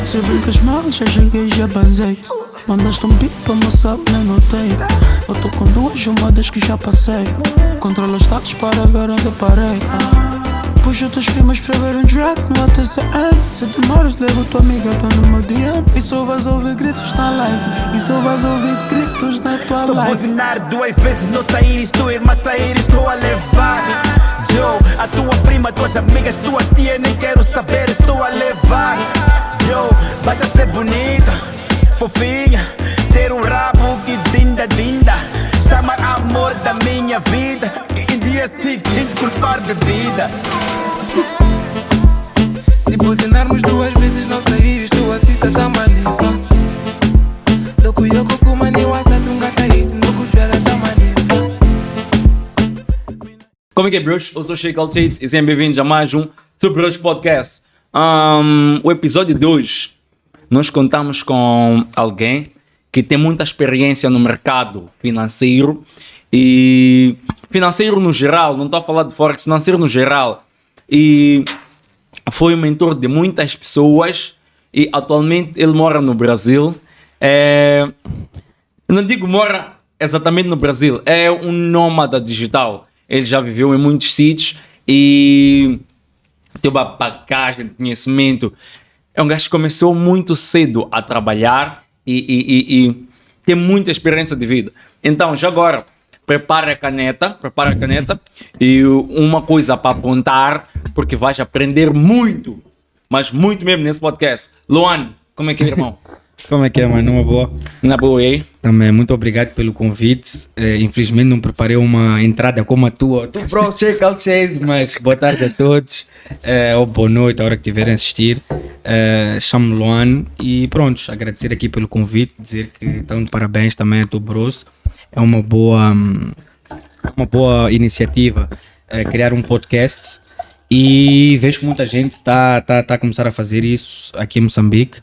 Se brincas mal, já cheguei, já basei. Mandaste um beat para moçar, nem notei. Eu tô com duas chumadas que já passei. Controla os status para ver onde parei. Puxa teus filmes para ver um track no ATCM. Se demoras, levo tua amiga para no meu DM. E só vais ouvir gritos na live. E só vais ouvir gritos na tua Estou a live. buzinar 2 vezes, não sair, estou irmã sair, estou a levar. Yo, a tua prima, tuas amigas, tua tia, nem quero saber, estou a levar. Yo, vais a ser bonita, fofinha, ter um rabo que dinda dinda. Chamar amor da minha vida e em dia seguinte culpar bebida. Se buzinarmos 2 vezes não sair, estou assista tá manifa. Doku yoko kumani wasa tunga saísse, doku jala tá manifa. Como é que é, bros? Eu sou o Sheikh Chase e sejam bem-vindos a mais um Super Bros Podcast. O episódio de hoje, nós contamos com alguém que tem muita experiência no mercado financeiro e financeiro no geral, não estou a falar de Forex, financeiro no geral. E foi mentor de muitas pessoas e atualmente ele mora no Brasil. Eu não digo mora exatamente no Brasil, é um nômada digital. Ele já viveu em muitos sítios e tem uma bagagem de conhecimento. É um gajo que começou muito cedo a trabalhar e tem muita experiência de vida. Então, já agora, prepara a caneta e uma coisa para apontar, porque vais aprender muito, mas muito mesmo nesse podcast. Luan, como é que é, irmão? Como é que é, mano? Uma boa. Na boa aí? Também, muito obrigado pelo convite. Infelizmente não preparei uma entrada como a tua. Bro, Sheikh Chase, mas boa tarde a todos. Ou boa noite, a hora que estiverem a assistir. Chamo-me Luan e pronto, agradecer aqui pelo convite, dizer que estão de parabéns também a tu, bros. É uma boa iniciativa criar um podcast. E vejo que muita gente está a começar a fazer isso aqui em Moçambique.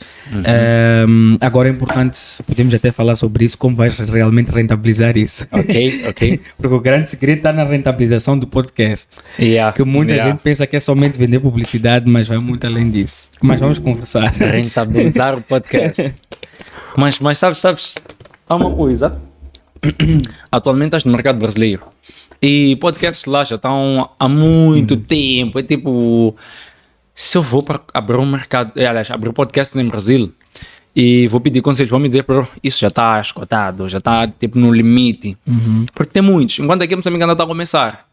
Agora é importante, podemos até falar sobre isso, como vais realmente rentabilizar isso. Ok. Porque o grande segredo está na rentabilização do podcast. Yeah, Que muita gente pensa que é somente vender publicidade, mas vai muito além disso. Mas vamos conversar. Rentabilizar o podcast. Mas sabes, há uma coisa. Atualmente estás no mercado brasileiro. E podcasts lá já estão há muito tempo. É tipo, se eu vou para abrir um mercado, aliás, abrir um podcast no Brasil e vou pedir conselhos, vão me dizer, bro, isso já está esgotado, já está tipo no limite. Porque tem muitos, enquanto aqui Moçambique ainda está a começar.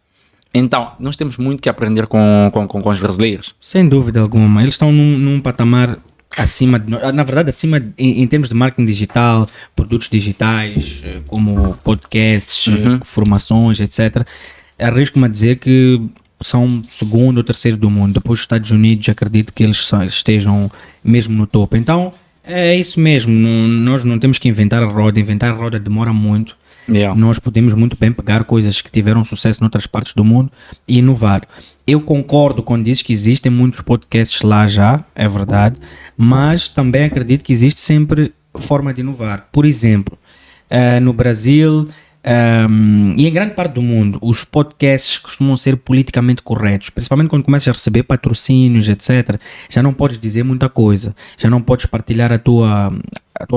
Então, nós temos muito que aprender com os brasileiros. Sem dúvida alguma. Eles estão num patamar acima, na verdade, acima em termos de marketing digital, produtos digitais, como podcasts, formações, etc. Arrisco-me a dizer que são segundo ou terceiro do mundo. Depois dos Estados Unidos, acredito que eles estejam mesmo no topo. Então, é isso mesmo. Nós não temos que inventar a roda. Inventar a roda demora muito. Yeah. Nós podemos muito bem pegar coisas que tiveram sucesso em outras partes do mundo e inovar. Eu concordo quando dizes que existem muitos podcasts lá já, é verdade, mas também acredito que existe sempre forma de inovar. Por exemplo, no Brasil e em grande parte do mundo, os podcasts costumam ser politicamente corretos, principalmente quando começas a receber patrocínios, etc. Já não podes dizer muita coisa, já não podes partilhar a tua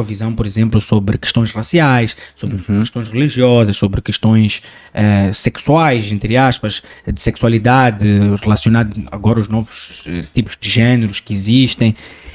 visão, por exemplo, sobre questões raciais, sobre questões religiosas, sobre questões sexuais, entre aspas, de sexualidade, relacionado agora aos novos tipos de géneros que existem,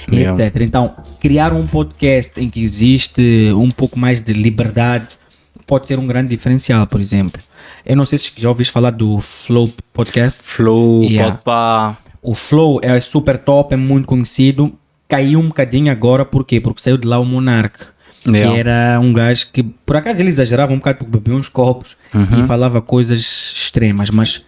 etc. Então, criar um podcast em que existe um pouco mais de liberdade pode ser um grande diferencial, por exemplo. Eu não sei se já ouviste falar do Flow Podcast. Flow, podpah. O Flow é super top, é muito conhecido. Caiu um bocadinho agora, por quê? Porque saiu de lá o Monark, que era um gajo que, por acaso ele exagerava um bocado porque bebia uns copos e falava coisas extremas, mas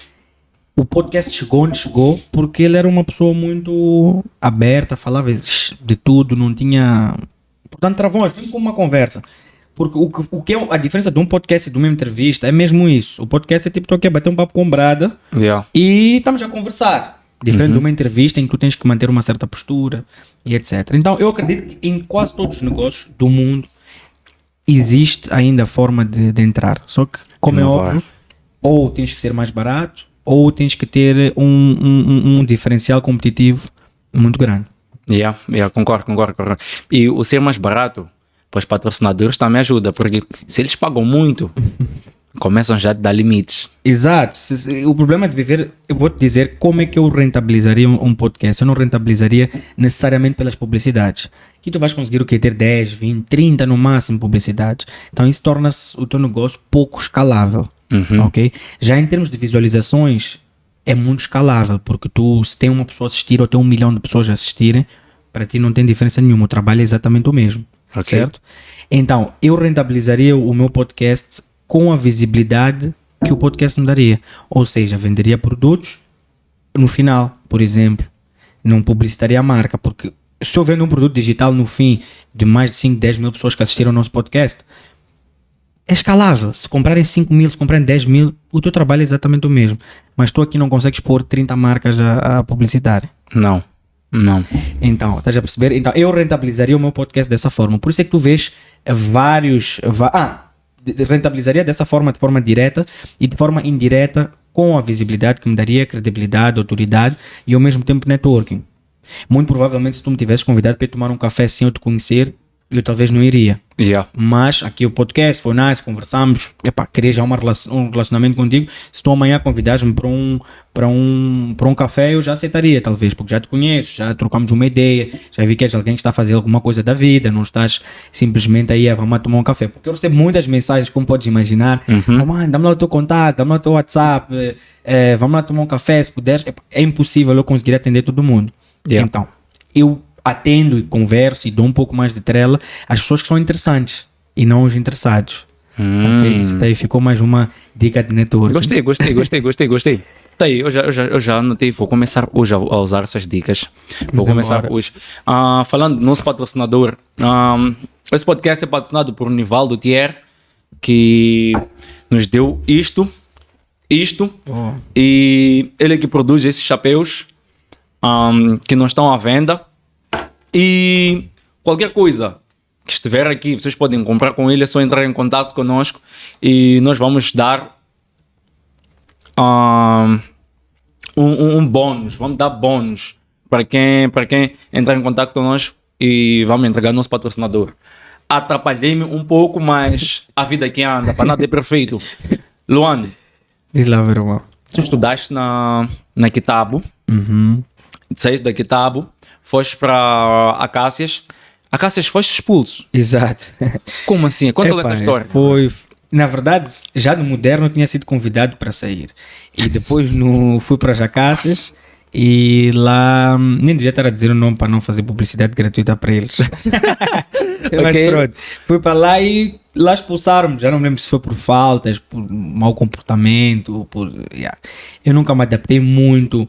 o podcast chegou onde chegou porque ele era uma pessoa muito aberta, falava de tudo, não tinha... Portanto, travões, mesmo como uma conversa. Porque o que é a diferença de um podcast e de uma entrevista é mesmo isso. O podcast é tipo, estou aqui a bater um papo com brada e estamos a conversar. Diferente de uma entrevista em que tu tens que manter uma certa postura e etc. Então, eu acredito que em quase todos os negócios do mundo existe ainda a forma de entrar. Só que, como é óbvio, ou tens que ser mais barato, ou tens que ter um diferencial competitivo muito grande. Concordo. E o ser mais barato para os patrocinadores também ajuda, porque se eles pagam muito, começam já a dar limites. Exato. O problema de viver, eu vou te dizer como é que eu rentabilizaria um podcast. Eu não rentabilizaria necessariamente pelas publicidades. Que tu vais conseguir o quê? Ter 10, 20, 30 no máximo publicidades. Então isso torna-se o teu negócio pouco escalável. Ok? Já em termos de visualizações, é muito escalável, porque tu, se tem uma pessoa a assistir ou tem 1 milhão de pessoas a assistirem, para ti não tem diferença nenhuma. O trabalho é exatamente o mesmo. Ok. Certo? Então, eu rentabilizaria o meu podcast com a visibilidade que o podcast me daria. Ou seja, venderia produtos no final, por exemplo. Não publicitaria a marca, porque se eu vendo um produto digital no fim de mais de 5, 10 mil pessoas que assistiram ao nosso podcast, é escalável. Se comprarem 5 mil, se comprarem 10 mil, o teu trabalho é exatamente o mesmo. Mas tu aqui não consegues pôr 30 marcas a publicitar. Não. Então, estás a perceber? Então, eu rentabilizaria o meu podcast dessa forma. Por isso é que tu vês rentabilizaria dessa forma, de forma direta e de forma indireta, com a visibilidade que me daria, credibilidade, autoridade e ao mesmo tempo networking. Muito provavelmente, se tu me tivesses convidado para ir tomar um café sem eu te conhecer, eu talvez não iria. Mas aqui o podcast foi nice, conversamos, queria já um relacionamento contigo. Se tu amanhã convidares-me para um café, eu já aceitaria, talvez, porque já te conheço, já trocamos uma ideia, já vi que és alguém que está a fazer alguma coisa da vida, não estás simplesmente aí, vamos lá tomar um café. Porque eu recebo muitas mensagens, como podes imaginar, mano, dá-me lá o teu contato, dá-me lá o teu WhatsApp, vamos lá tomar um café, se puderes. É impossível eu conseguir atender todo mundo. Então, eu atendo e converso e dou um pouco mais de trela às pessoas que são interessantes e não os interessados. Ok? Isso daí ficou mais uma dica de network. Gostei. Tá aí, eu já anotei, vou começar hoje a usar essas dicas. Vou começar hoje. Falando do nosso patrocinador, esse podcast é patrocinado por Nivaldo Thier, que nos deu isto, e ele que produz esses chapéus que não estão à venda. E qualquer coisa que estiver aqui, vocês podem comprar com ele, é só entrar em contato conosco e nós vamos dar um bônus, vamos dar bônus para quem entrar em contato conosco e vamos entregar nosso patrocinador. Atrapalhei-me um pouco, mas a vida aqui anda, para nada é perfeito. Luan, diz lá, meu irmão. tu estudaste na Kitabo, saíste da Kitabo, foste para Acácias. Acácias, foste expulso. Exato. Como assim? Conta-lhe essa história. Na verdade, já no Moderno eu tinha sido convidado para sair. E depois fui para Acácias e lá... Nem devia estar a dizer o nome para não fazer publicidade gratuita para eles. Mas pronto. Fui para lá e lá expulsaram-me. Já não me lembro se foi por faltas, por mau comportamento, Eu nunca me adaptei muito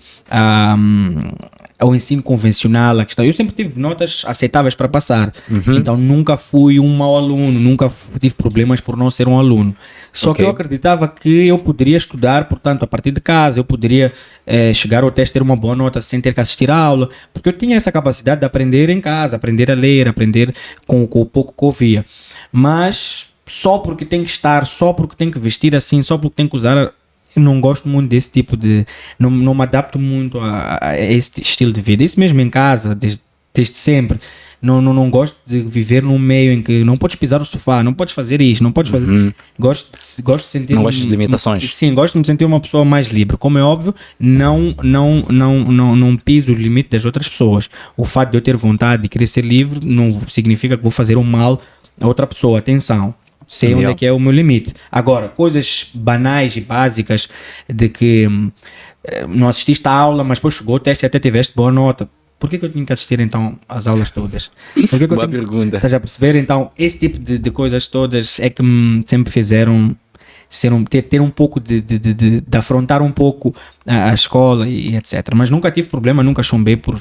ao ensino convencional, a questão. Eu sempre tive notas aceitáveis para passar. Então nunca fui um mau aluno, nunca tive problemas por não ser um aluno. Só que eu acreditava que eu poderia estudar, portanto, a partir de casa, eu poderia chegar ao teste ter uma boa nota sem ter que assistir a aula, porque eu tinha essa capacidade de aprender em casa, aprender a ler, aprender com o pouco que ouvia. Mas só porque tem que estar, só porque tem que vestir assim, só porque tem que usar... Eu não gosto muito desse tipo de... Não me adapto muito a esse estilo de vida. Isso mesmo em casa, desde sempre. Não gosto de viver num meio em que não podes pisar o sofá, não podes fazer isto, não podes fazer... Gosto de sentir... Não gosto de limitações. Sim, gosto de me sentir uma pessoa mais livre. Como é óbvio, não piso os limites das outras pessoas. O fato de eu ter vontade de querer ser livre não significa que vou fazer um mal a outra pessoa. Atenção. Sei onde é que é o meu limite. Agora, coisas banais e básicas de que não assististe à aula, mas depois chegou o teste e até tiveste boa nota. Por que eu tinha que assistir então às aulas todas? Boa pergunta. Estás a perceber? Então, esse tipo de coisas todas é que me sempre fizeram ter um pouco de afrontar um pouco a escola e etc. Mas nunca tive problema, nunca chumbei por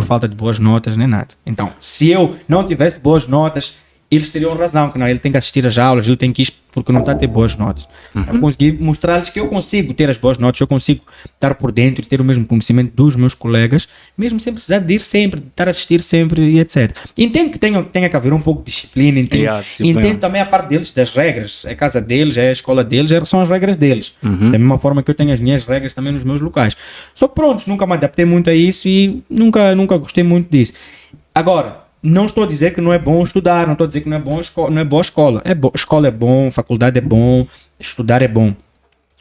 falta de boas notas nem nada. Então, se eu não tivesse boas notas, eles teriam razão, que não, ele tem que assistir às aulas, ele tem que ir porque não está a ter boas notas. Eu consegui mostrar-lhes que eu consigo ter as boas notas, eu consigo estar por dentro e ter o mesmo conhecimento dos meus colegas, mesmo sem precisar de ir sempre, de estar a assistir sempre e etc. Entendo que tenha que haver um pouco de disciplina, entendo também a parte deles, das regras, é a casa deles, é a escola deles, são as regras deles. Da mesma forma que eu tenho as minhas regras também nos meus locais. Só que pronto, nunca me adaptei muito a isso e nunca gostei muito disso. Agora, não estou a dizer que não é bom estudar, não estou a dizer que não é boa escola. Escola é bom, faculdade é bom, estudar é bom.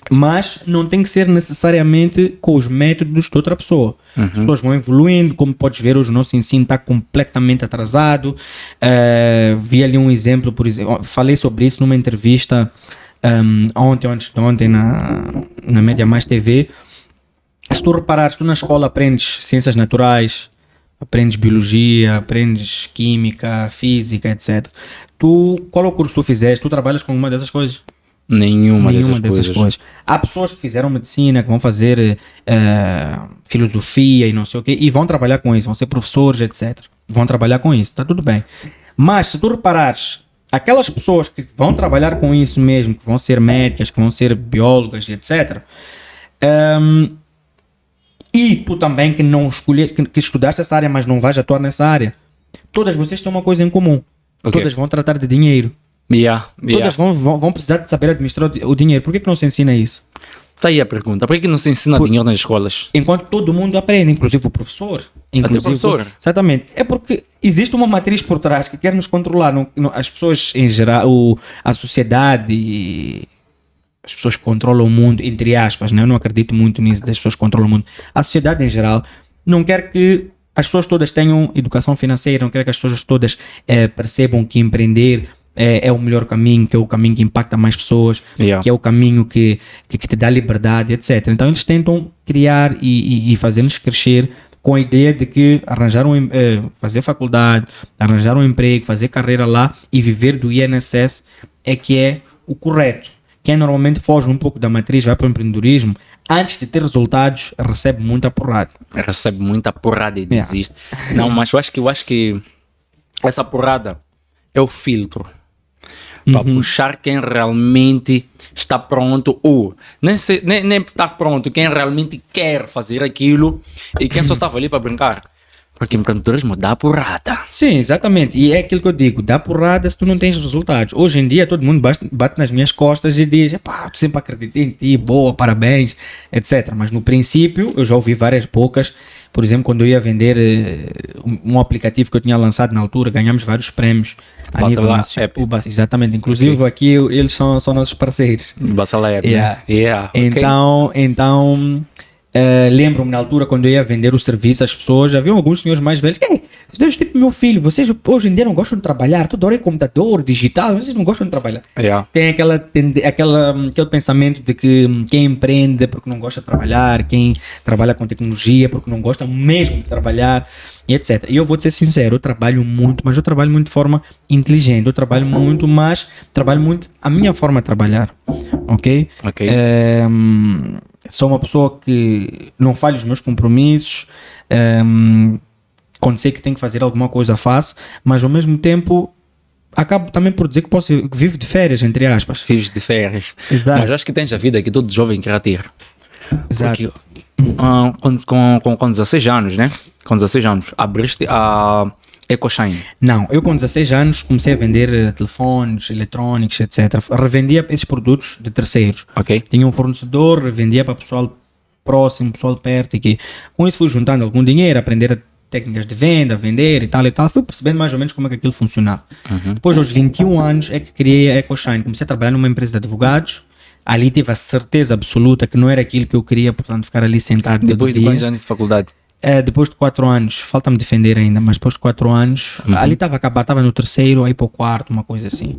Mas não tem que ser necessariamente com os métodos de outra pessoa. As pessoas vão evoluindo, como podes ver, hoje o nosso ensino está completamente atrasado. Vi ali um exemplo, por exemplo, falei sobre isso numa entrevista ontem ou antes de ontem na Média Mais TV. Se tu reparares, tu na escola aprendes ciências naturais, aprendes biologia, aprendes química, física, etc. Qual é o curso que tu fizeste? Tu trabalhas com alguma dessas coisas? Nenhuma dessas coisas. Há pessoas que fizeram medicina, que vão fazer filosofia e não sei o quê, e vão trabalhar com isso, vão ser professores, etc. Vão trabalhar com isso, está tudo bem. Mas se tu reparares, aquelas pessoas que vão trabalhar com isso mesmo, que vão ser médicas, que vão ser biólogas, etc., e tu também que não escolheste, que estudaste essa área, mas não vais atuar nessa área, todas vocês têm uma coisa em comum. Todas vão tratar de dinheiro. Todas vão precisar de saber administrar o dinheiro. Por que não se ensina isso? Está aí a pergunta. Por que não se ensina dinheiro nas escolas? Enquanto todo mundo aprende, inclusive o professor. Até o professor. Exatamente. É porque existe uma matriz por trás que quer nos controlar. As pessoas em geral, a sociedade... As pessoas que controlam o mundo, entre aspas, né? Eu não acredito muito nisso das pessoas que controlam o mundo. A sociedade em geral não quer que as pessoas todas tenham educação financeira, não quer que as pessoas todas percebam que empreender é o melhor caminho, que é o caminho que impacta mais pessoas, que é o caminho que te dá liberdade, etc. Então eles tentam criar e fazer-nos crescer com a ideia de que fazer faculdade, arranjar um emprego, fazer carreira lá e viver do INSS é que é o correto. Quem normalmente foge um pouco da matriz, vai para o empreendedorismo, antes de ter resultados, recebe muita porrada. E desiste. Não, mas eu acho que essa porrada é o filtro para puxar quem realmente está pronto, ou nem está pronto, quem realmente quer fazer aquilo e quem só estava ali para brincar. Porque empreendedorismo dá porrada. Sim, exatamente. E é aquilo que eu digo, dá porrada se tu não tens resultados. Hoje em dia todo mundo bate nas minhas costas e diz, pá, tu sempre acreditei em ti, boa, parabéns, etc. Mas no princípio eu já ouvi várias bocas. Por exemplo, quando eu ia vender um aplicativo que eu tinha lançado na altura, ganhamos vários prémios a nível nacional. Exatamente. Inclusive aqui eles são nossos parceiros. Bassala App, Então lembro-me na altura quando eu ia vender o serviço às pessoas, havia alguns senhores mais velhos vocês tipo meu filho, vocês hoje em dia não gostam de trabalhar, tudo hora é computador, digital, vocês não gostam de trabalhar. Tem aquele pensamento de que quem empreende é porque não gosta de trabalhar, quem trabalha com tecnologia é porque não gosta mesmo de trabalhar, e etc. E eu vou te ser sincero, eu trabalho muito, mas eu trabalho muito de forma inteligente, eu trabalho muito a minha forma de trabalhar, ok? Sou uma pessoa que não falho os meus compromissos, quando sei que tenho que fazer alguma coisa faço, mas ao mesmo tempo acabo também por dizer que vivo de férias, entre aspas. Vives de férias. Exato. Mas acho que tens a vida que todo jovem quer ter. Exato. Porque, com 16 anos, né? Com 16 anos, abriste a EcoShine. Não, eu com 16 anos comecei a vender telefones, eletrónicos, etc. Revendia esses produtos de terceiros. Tinha um fornecedor, revendia para pessoal próximo, pessoal perto. E com isso fui juntando algum dinheiro, aprender técnicas de venda, vender e tal. Fui percebendo mais ou menos como é que aquilo funcionava. Depois, aos 21 anos, é que criei a EcoShine. Comecei a trabalhar numa empresa de advogados. Ali tive a certeza absoluta que não era aquilo que eu queria, portanto, ficar ali sentado. Depois de quantos anos de faculdade? Depois de 4 anos, falta-me defender ainda, mas depois de 4 anos, ali estava a acabar, estava no terceiro, aí para o quarto, uma coisa assim.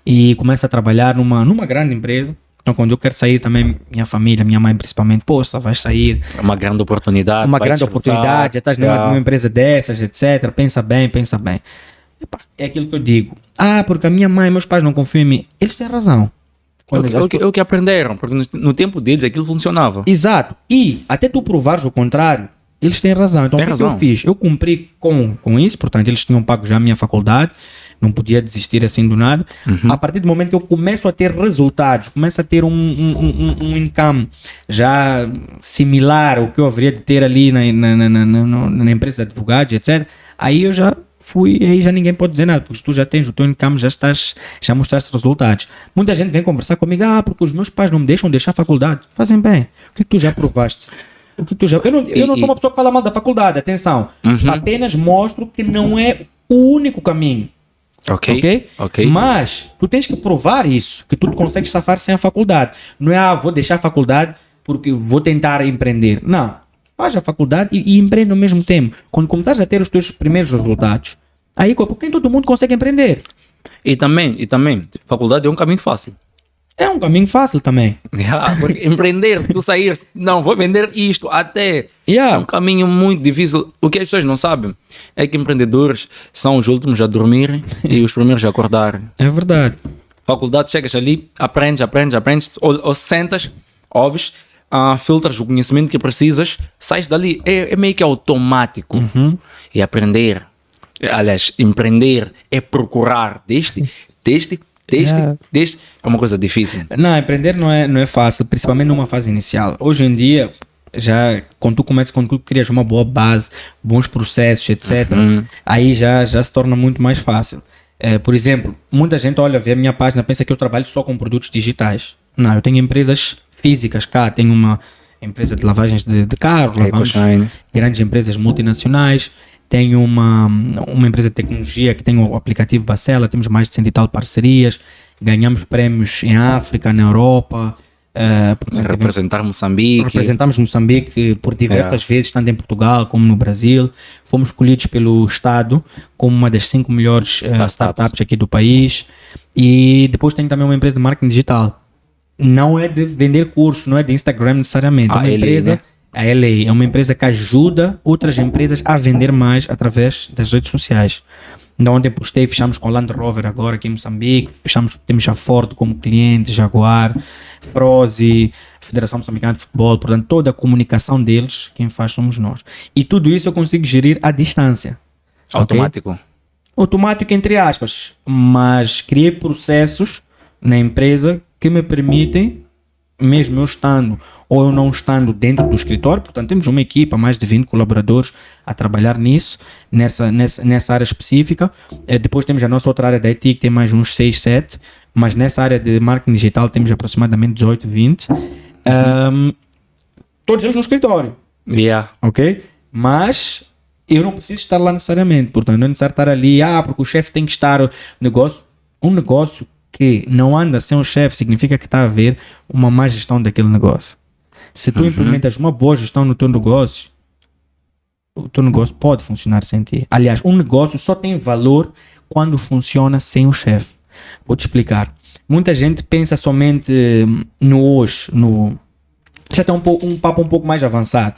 E começo a trabalhar numa grande empresa. Então, quando eu quero sair também, minha família, minha mãe principalmente, poxa, vais sair. Uma grande oportunidade. Já estás numa empresa dessas, etc. Pensa bem. É aquilo que eu digo. Porque a minha mãe e meus pais não confiam em mim. Eles têm razão. O que aprenderam, porque no tempo deles aquilo funcionava. Exato. E até tu provares o contrário, eles têm razão. Então, o que eu fiz? Eu cumpri com isso, portanto, eles tinham pago já a minha faculdade, não podia desistir assim do nada. A partir do momento que eu começo a ter resultados, começo a ter um income já similar ao que eu haveria de ter ali na empresa de advogados, etc., aí eu já fui, aí já ninguém pode dizer nada, porque tu já tens o teu income, já mostraste resultados. Muita gente vem conversar comigo, porque os meus pais não me deixam deixar a faculdade. Fazem bem. O que é que tu já provaste? Eu não sou uma pessoa que fala mal da faculdade, atenção. Apenas mostro que não é o único caminho. Ok. Mas tu tens que provar isso, que tu consegues safar sem a faculdade. Não é, vou deixar a faculdade porque vou tentar empreender. Não. Faz a faculdade e empreende ao mesmo tempo. Quando começares a ter os teus primeiros resultados, aí porque nem todo mundo consegue empreender. E também, faculdade é um caminho fácil. É um caminho fácil também. Porque empreender, tu sair, não, vou vender isto até. É um caminho muito difícil. O que as pessoas não sabem é que empreendedores são os últimos a dormirem e os primeiros a acordarem. É verdade. Faculdade, chegas ali, aprendes, ou sentas, ouves, filtras o conhecimento que precisas, sais dali. É meio que automático. E aprender, aliás, empreender é procurar deste, é uma coisa difícil. Não, empreender não é fácil, principalmente numa fase inicial. Hoje em dia, já quando tu crias uma boa base, bons processos, etc., aí já se torna muito mais fácil. Por exemplo, muita gente vê a minha página, pensa que eu trabalho só com produtos digitais. Não, eu tenho empresas físicas cá, tenho uma empresa de lavagens de carro, grandes empresas multinacionais, tenho uma empresa de tecnologia que tem o aplicativo Bacela, temos mais de 100 e tal parcerias, ganhamos prémios em África, na Europa, representamos Moçambique por diversas vezes, tanto em Portugal como no Brasil. Fomos escolhidos pelo Estado como uma das 5 melhores startups aqui do país. E depois tenho também uma empresa de marketing digital. Não é de vender cursos, não é de Instagram necessariamente. É uma empresa, né? A LA é uma empresa que ajuda outras empresas a vender mais através das redes sociais. Então, ontem postei, fechamos com a Land Rover agora aqui em Moçambique, temos a Ford como cliente, Jaguar, Froze, Federação Moçambicana de Futebol, portanto, toda a comunicação deles, quem faz somos nós. E tudo isso eu consigo gerir à distância. Automático. Okay? Automático, entre aspas, mas criei processos na empresa que me permitem, mesmo eu estando ou eu não estando dentro do escritório, portanto temos uma equipa, mais de 20 colaboradores a trabalhar nisso, nessa área específica. Depois temos a nossa outra área da IT que tem mais uns 6, 7, mas nessa área de marketing digital temos aproximadamente 18, 20. Todos eles no escritório. Ok? Mas eu não preciso estar lá necessariamente, portanto não é necessário estar ali, porque o chefe tem que estar no negócio. Um negócio que não anda sem o chefe significa que está a haver uma má gestão daquele negócio. Se tu implementas uma boa gestão no teu negócio, o teu negócio pode funcionar sem ti. Aliás, um negócio só tem valor quando funciona sem o chefe. Vou te explicar. Muita gente pensa somente no hoje, já tem um papo um pouco mais avançado,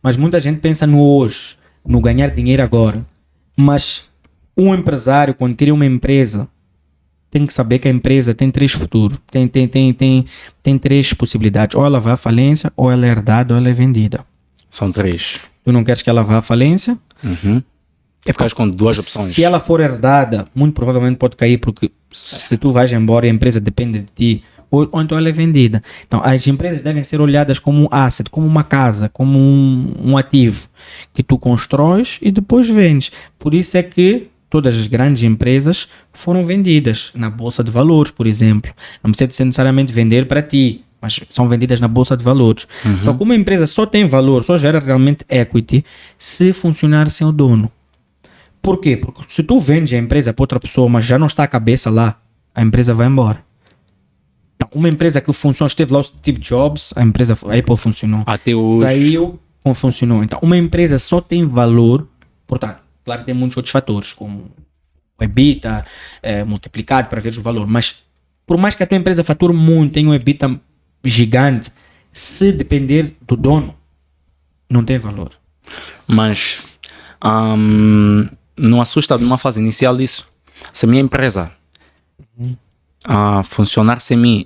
mas muita gente pensa no hoje, no ganhar dinheiro agora. Mas um empresário, quando cria uma empresa, tem que saber que a empresa tem 3 futuros, tem 3 possibilidades. Ou ela vai à falência, ou ela é herdada, ou ela é vendida. São 3. Tu não queres que ela vá à falência? Ficas com 2 opções. Se ela for herdada, muito provavelmente pode cair, porque se tu vais embora e a empresa depende de ti, ou então ela é vendida. Então as empresas devem ser olhadas como um asset, como uma casa, como um ativo que tu constróis e depois vendes. Por isso é que todas as grandes empresas foram vendidas na Bolsa de Valores, por exemplo. Não precisa ser necessariamente vender para ti, mas são vendidas na Bolsa de Valores. Só que uma empresa só tem valor, só gera realmente equity, se funcionar sem o dono. Por quê? Porque se tu vendes a empresa para outra pessoa, mas já não está a cabeça lá, a empresa vai embora. Então, uma empresa que funciona, esteve lá o Steve Jobs, a Apple funcionou. Até hoje. Saiu, funcionou. Então, uma empresa só tem valor, portanto, claro que tem muitos outros fatores, como o EBITDA, multiplicado para ver o valor. Mas, por mais que a tua empresa fature muito, tenha um EBITDA gigante, se depender do dono, não tem valor. Mas, não assusta numa fase inicial isso? Se a minha empresa funcionar sem mim,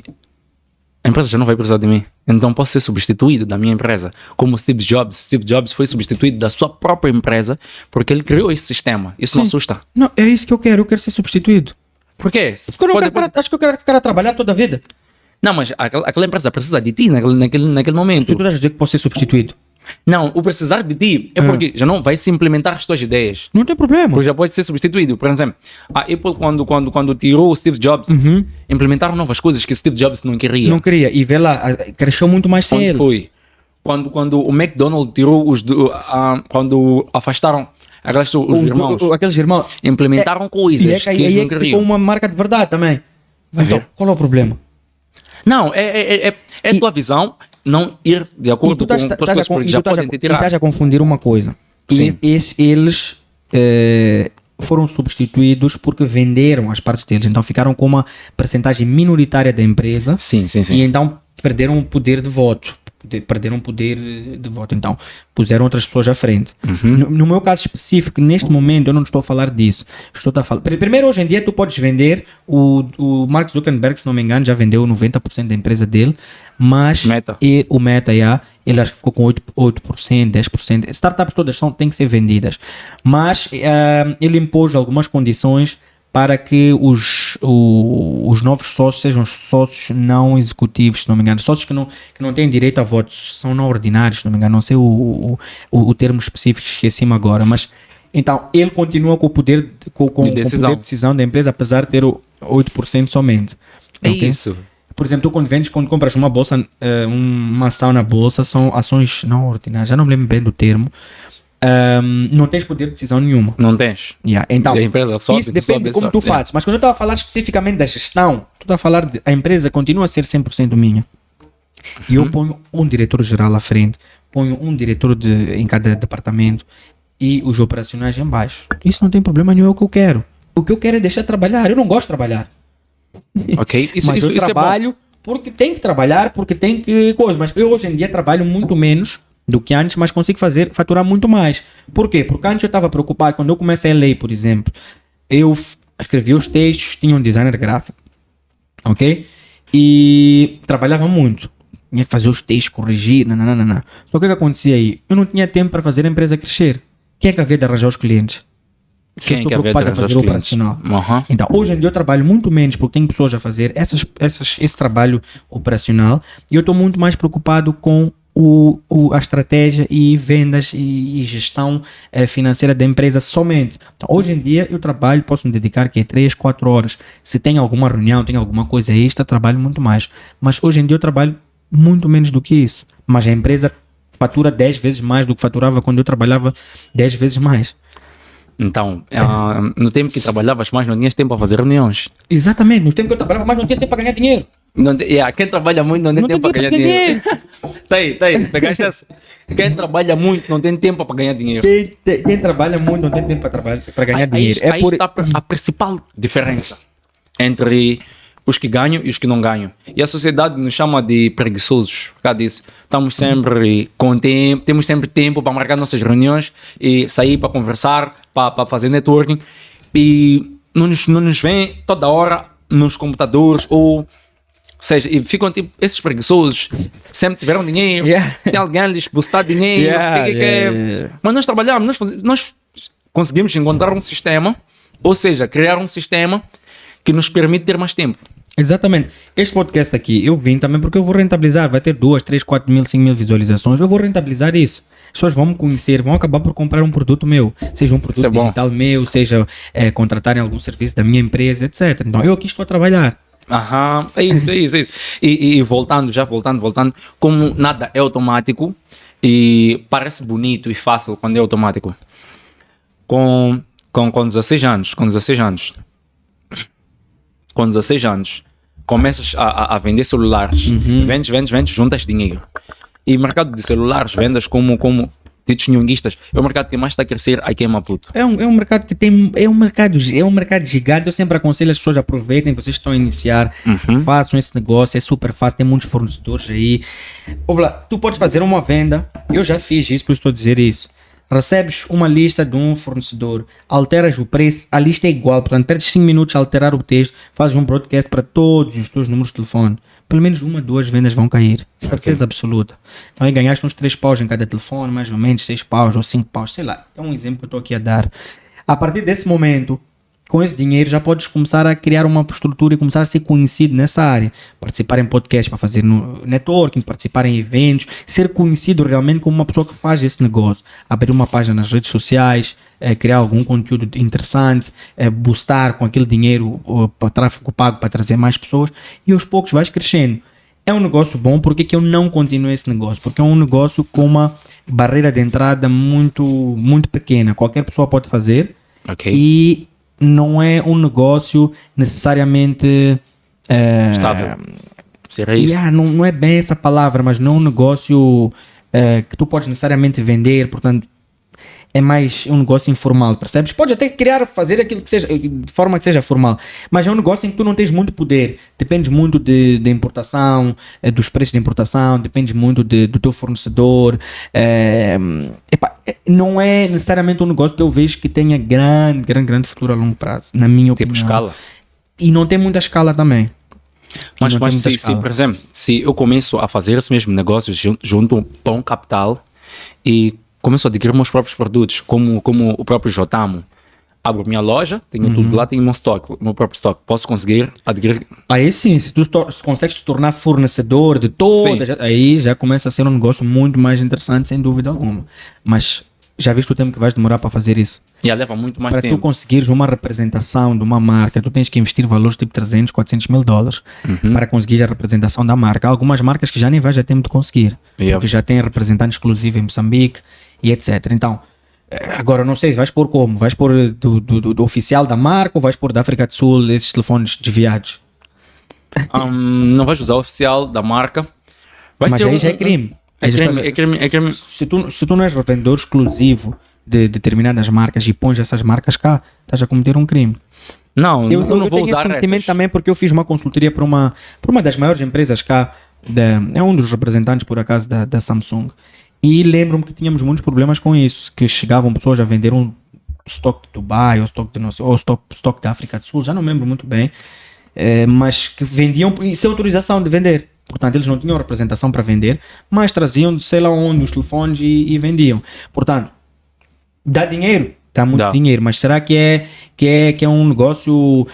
a empresa já não vai precisar de mim. Então posso ser substituído da minha empresa. Como Steve Jobs. Steve Jobs foi substituído da sua própria empresa porque ele criou esse sistema. Isso não assusta. Não, é isso que eu quero ser substituído. Por quê? Porque eu não quero, acho que eu quero ficar a trabalhar toda a vida. Não, mas aquela empresa precisa de ti naquele momento. Se tu estás a dizer que posso ser substituído. Não, o precisar de ti é porque já não vai se implementar as tuas ideias. Não tem problema. Porque já pode ser substituído. Por exemplo, a Apple quando tirou o Steve Jobs, implementaram novas coisas que Steve Jobs não queria. Não queria. E vê lá, cresceu muito mais sem Quando ele. foi? Quando o McDonald's tirou quando afastaram aqueles os irmãos, Aqueles irmãos. implementaram coisas que eles não ficou queriam. uma marca de verdade também. Vai Então, ver. qual é o problema? Não, é a tua visão não ir de acordo com as coisas que já podem te tirar. estás a confundir uma coisa. Sim. Eles foram substituídos porque venderam as partes deles. Então ficaram com uma percentagem minoritária da empresa. Sim. E então perderam o poder de voto. Perderam o poder de voto. Então puseram outras pessoas à frente. No meu caso específico, neste momento, eu não estou a falar disso. Estou a falar. Primeiro, hoje em dia, tu podes vender. O Mark Zuckerberg, se não me engano, já vendeu 90% da empresa dele. Mas Meta. o Meta, ele acho que ficou com 8%, 10%. Startups todas têm que ser vendidas. Mas ele impôs algumas condições para que os novos sócios sejam sócios não executivos, se não me engano. Sócios que não têm direito a votos, são não ordinários, se não me engano. Não sei o termo específico, esqueci-me agora. Mas, então, ele continua com o poder com o poder de decisão da empresa, apesar de ter 8% somente. É Ok? isso. Por exemplo, tu quando compras uma bolsa, uma ação na bolsa, são ações não ordinárias. Já não me lembro bem do termo. Não tens poder de decisão nenhuma. Não tens. Então, A empresa sobe, isso depende de como tu fazes. Mas quando eu estava a falar especificamente da gestão, tu estás a falar de a empresa continua a ser 100% minha. E eu ponho um diretor-geral à frente, ponho um diretor em cada departamento e os operacionais em baixo. Isso não tem problema nenhum, é o que eu quero. O que eu quero é deixar de trabalhar. Eu não gosto de trabalhar. Ok? Mas eu trabalho porque tem que trabalhar, porque tem que coisa. Mas eu hoje em dia trabalho muito menos do que antes, mas consigo faturar muito mais. Por quê? Porque antes eu estava preocupado. Quando eu comecei a ler, por exemplo, eu escrevi os textos, tinha um designer gráfico, ok? E trabalhava muito. Tinha que fazer os textos, corrigir, nananana. Só que o que acontecia aí? Eu não tinha tempo para fazer a empresa crescer. Quem é que havia de arranjar os clientes? Quem é que havia de preocupado a arranjar fazer os o clientes? operacional. Então, hoje em dia eu trabalho muito menos porque tenho pessoas a fazer esse trabalho operacional e eu estou muito mais preocupado com a estratégia e vendas e gestão financeira da empresa somente. Então, hoje em dia eu trabalho, posso me dedicar 3, 4 horas. Se tem alguma reunião, tem alguma coisa extra, trabalho muito mais. Mas hoje em dia eu trabalho muito menos do que isso. Mas a empresa fatura 10 vezes mais do que faturava quando eu trabalhava 10 vezes mais. Então, no tempo que trabalhavas mais, não tinhas tempo para fazer reuniões. Exatamente, no tempo que eu trabalhava mais não tinha tempo para ganhar dinheiro. Quem trabalha muito não tem tempo para ganhar dinheiro. Tá aí, pegaste essa. Quem trabalha muito não tem tempo para ganhar dinheiro. Quem trabalha muito não tem tempo para ganhar dinheiro. Aí está a principal diferença entre os que ganham e os que não ganham. E a sociedade nos chama de preguiçosos por causa disso. Estamos sempre com tempo, temos sempre tempo para marcar nossas reuniões e sair para conversar, para fazer networking. E não nos vêm toda hora nos computadores ou seja, e ficam tipo, esses preguiçosos sempre tiveram dinheiro, tem alguém a lhes buscar dinheiro, mas nós trabalhamos, nós conseguimos encontrar um sistema, ou seja, criar um sistema que nos permite ter mais tempo. Exatamente. Este podcast aqui, eu vim também porque eu vou rentabilizar, vai ter 2, 3, 4 mil, 5 mil visualizações, eu vou rentabilizar isso. As pessoas vão me conhecer, vão acabar por comprar um produto meu, seja um produto digital meu, seja contratarem algum serviço da minha empresa, etc. Então eu aqui estou a trabalhar. É isso. E voltando, como nada é automático e parece bonito e fácil quando é automático. Com 16 anos, começas a vender celulares, vendes, juntas dinheiro. E o mercado de celulares, vendas como ditos nhonguistas, é o mercado que mais está a crescer aqui em Maputo. É um mercado que é um mercado gigante. Eu sempre aconselho as pessoas a aproveitem, vocês estão a iniciar, façam esse negócio, é super fácil, tem muitos fornecedores aí. Olá, tu podes fazer uma venda, eu já fiz isso, por isso estou a dizer isso. Recebes uma lista de um fornecedor, alteras o preço, a lista é igual, portanto perdes 5 minutos a alterar o texto, fazes um broadcast para todos os teus números de telefone. pelo menos 1, 2 vendas vão cair. Certeza absoluta. Então aí ganhaste uns 3 paus em cada telefone, mais ou menos 6 paus ou 5 paus, sei lá. É um exemplo que eu estou aqui a dar. A partir desse momento, com esse dinheiro já podes começar a criar uma estrutura e começar a ser conhecido nessa área. Participar em podcasts para fazer networking, participar em eventos, ser conhecido realmente como uma pessoa que faz esse negócio. Abrir uma página nas redes sociais, criar algum conteúdo interessante, boostar com aquele dinheiro para tráfego pago para trazer mais pessoas e aos poucos vais crescendo. É um negócio bom, porque que eu não continuo esse negócio? Porque é um negócio com uma barreira de entrada muito, muito pequena. Qualquer pessoa pode fazer e não é um negócio necessariamente estável. Será isso? Não é bem essa palavra, mas não é um negócio que tu podes necessariamente vender, portanto é mais um negócio informal, percebes? Pode até fazer aquilo que seja, de forma que seja formal, mas é um negócio em que tu não tens muito poder, dependes muito de importação, dos preços de importação, dependes muito do teu fornecedor, não é necessariamente um negócio que eu vejo que tenha grande futuro a longo prazo, na minha opinião. Tipo escala. E não tem muita escala também. Mas se, por exemplo, se eu começo a fazer esse mesmo negócio junto a um capital e começo a adquirir meus próprios produtos, como o próprio Jotamo. Abro minha loja, tenho tudo lá, tenho meu próprio estoque. Posso conseguir adquirir... Aí sim, se tu consegues te tornar fornecedor de todas, aí já começa a ser um negócio muito mais interessante, sem dúvida alguma. Mas já viste o tempo que vais demorar para fazer isso? E leva muito mais tempo. Para tu conseguires uma representação de uma marca, tu tens que investir valores tipo 300, 400 mil dólares para conseguir a representação da marca. Há algumas marcas que já nem vais a tempo de conseguir, porque já têm representante exclusivo em Moçambique e etc. Então, agora não sei, vais pôr como? Vais pôr do oficial da marca ou vais pôr da África do Sul esses telefones desviados? Não vais usar o oficial da marca. Mas aí já é crime. É crime. Se tu não és revendedor exclusivo de determinadas marcas e pões essas marcas cá, estás a cometer um crime. Não, eu não vou tenho usar esse conhecimento essas. também porque eu fiz uma consultoria para uma das maiores empresas cá, é um dos representantes por acaso da Samsung, e lembro-me que tínhamos muitos problemas com isso, que chegavam pessoas a vender um estoque de Dubai ou estoque da África do Sul, já não me lembro muito bem, mas que vendiam sem autorização de vender. Portanto, eles não tinham representação para vender, mas traziam de sei lá onde os telefones e vendiam. Portanto, dá dinheiro, dá muito dinheiro, mas será que é um negócio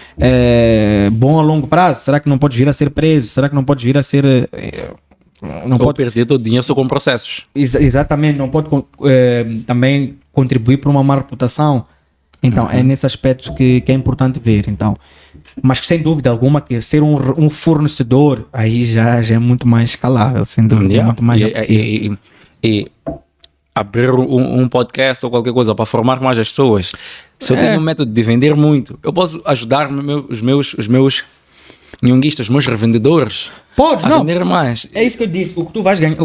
bom a longo prazo? Será que não podes vir a ser preso? Será que não podes vir a ser... não pode perder todo o dinheiro só com processos. Exatamente, não pode também contribuir para uma má reputação. Então, é nesse aspecto que é importante ver. Então, mas que sem dúvida alguma que ser um fornecedor aí já é muito mais escalável, sem dúvida, é muito mais e abrir um podcast ou qualquer coisa para formar mais as pessoas. Se eu tenho um método de vender muito, eu posso ajudar os meus nhonguistas, os meus revendedores a vender mais. É isso que eu disse, o que tu vais ganhar,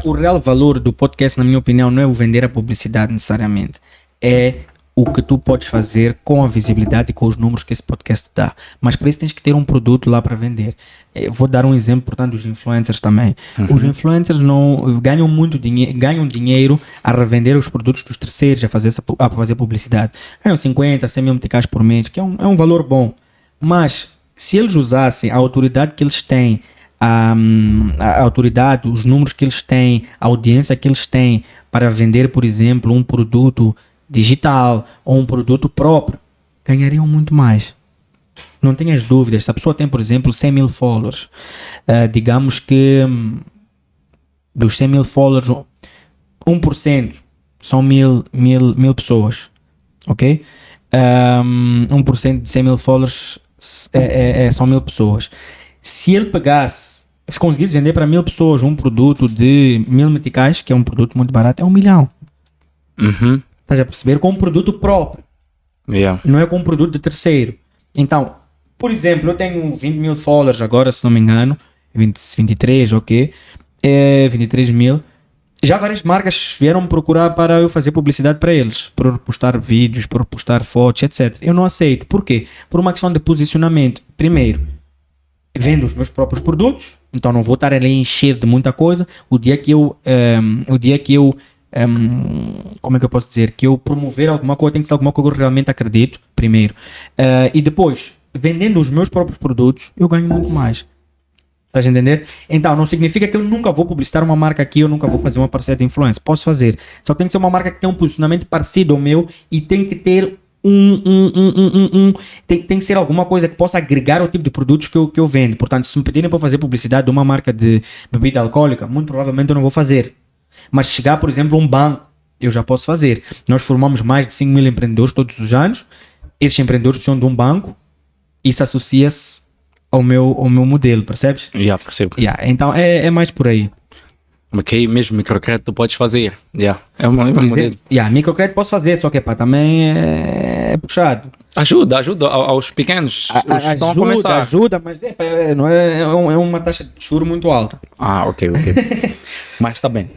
o real valor do podcast, na minha opinião, não é o vender a publicidade necessariamente, é o que tu podes fazer com a visibilidade e com os números que esse podcast dá. Mas para isso tens que ter um produto lá para vender. Eu vou dar um exemplo, portanto, dos influencers também. Os influencers não ganham muito dinheiro, ganham dinheiro a revender os produtos dos terceiros, a fazer publicidade. Ganham 50, 100 mil meticais por mês, que é um valor bom. Mas se eles usassem a autoridade que eles têm, a autoridade, os números que eles têm, a audiência que eles têm para vender, por exemplo, um produto digital ou um produto próprio, ganhariam muito mais. Não tenhas dúvidas. Se a pessoa tem, por exemplo, 100 mil followers, digamos que dos 100 mil followers, 1% são mil pessoas, ok? 1% de 100 mil followers são 1000 pessoas. Se ele se conseguisse vender para 1000 pessoas um produto de 1000 meticais, que é um produto muito barato, é 1 milhão. Estás a perceber? Com um produto próprio. Não é com um produto de terceiro. Então, por exemplo, eu tenho 20 mil followers agora, se não me engano. 23, ok. 23 mil. Já várias marcas vieram procurar para eu fazer publicidade para eles. Por postar vídeos, por postar fotos, etc. Eu não aceito. Por quê? Por uma questão de posicionamento. Primeiro, vendo os meus próprios produtos. Então não vou estar ali a encher de muita coisa. O dia que eu como é que eu posso dizer? Que eu promover alguma coisa, tem que ser alguma coisa que eu realmente acredito, primeiro. E depois, vendendo os meus próprios produtos, eu ganho muito mais. Estás a entender? Então, não significa que eu nunca vou publicitar uma marca aqui, eu nunca vou fazer uma parceria de influência. Posso fazer. Só tem que ser uma marca que tenha um posicionamento parecido ao meu e tem que ter tem que ser alguma coisa que possa agregar ao tipo de produtos que eu vendo. Portanto, se me pedirem para fazer publicidade de uma marca de bebida alcoólica, muito provavelmente eu não vou fazer. Mas se chegar, por exemplo, um banco, eu já posso fazer. Nós formamos mais de 5 mil empreendedores todos os anos. Esses empreendedores precisam de um banco. Isso associa-se ao meu modelo, percebes? Percebo. Então é mais por aí. Ok, mesmo microcrédito tu podes fazer. É um modelo. Microcrédito posso fazer, só que também é puxado. Ajuda aos pequenos. Os que estão a começar. Ajuda, mas não é uma taxa de juros muito alta. Ok. Mas está bem.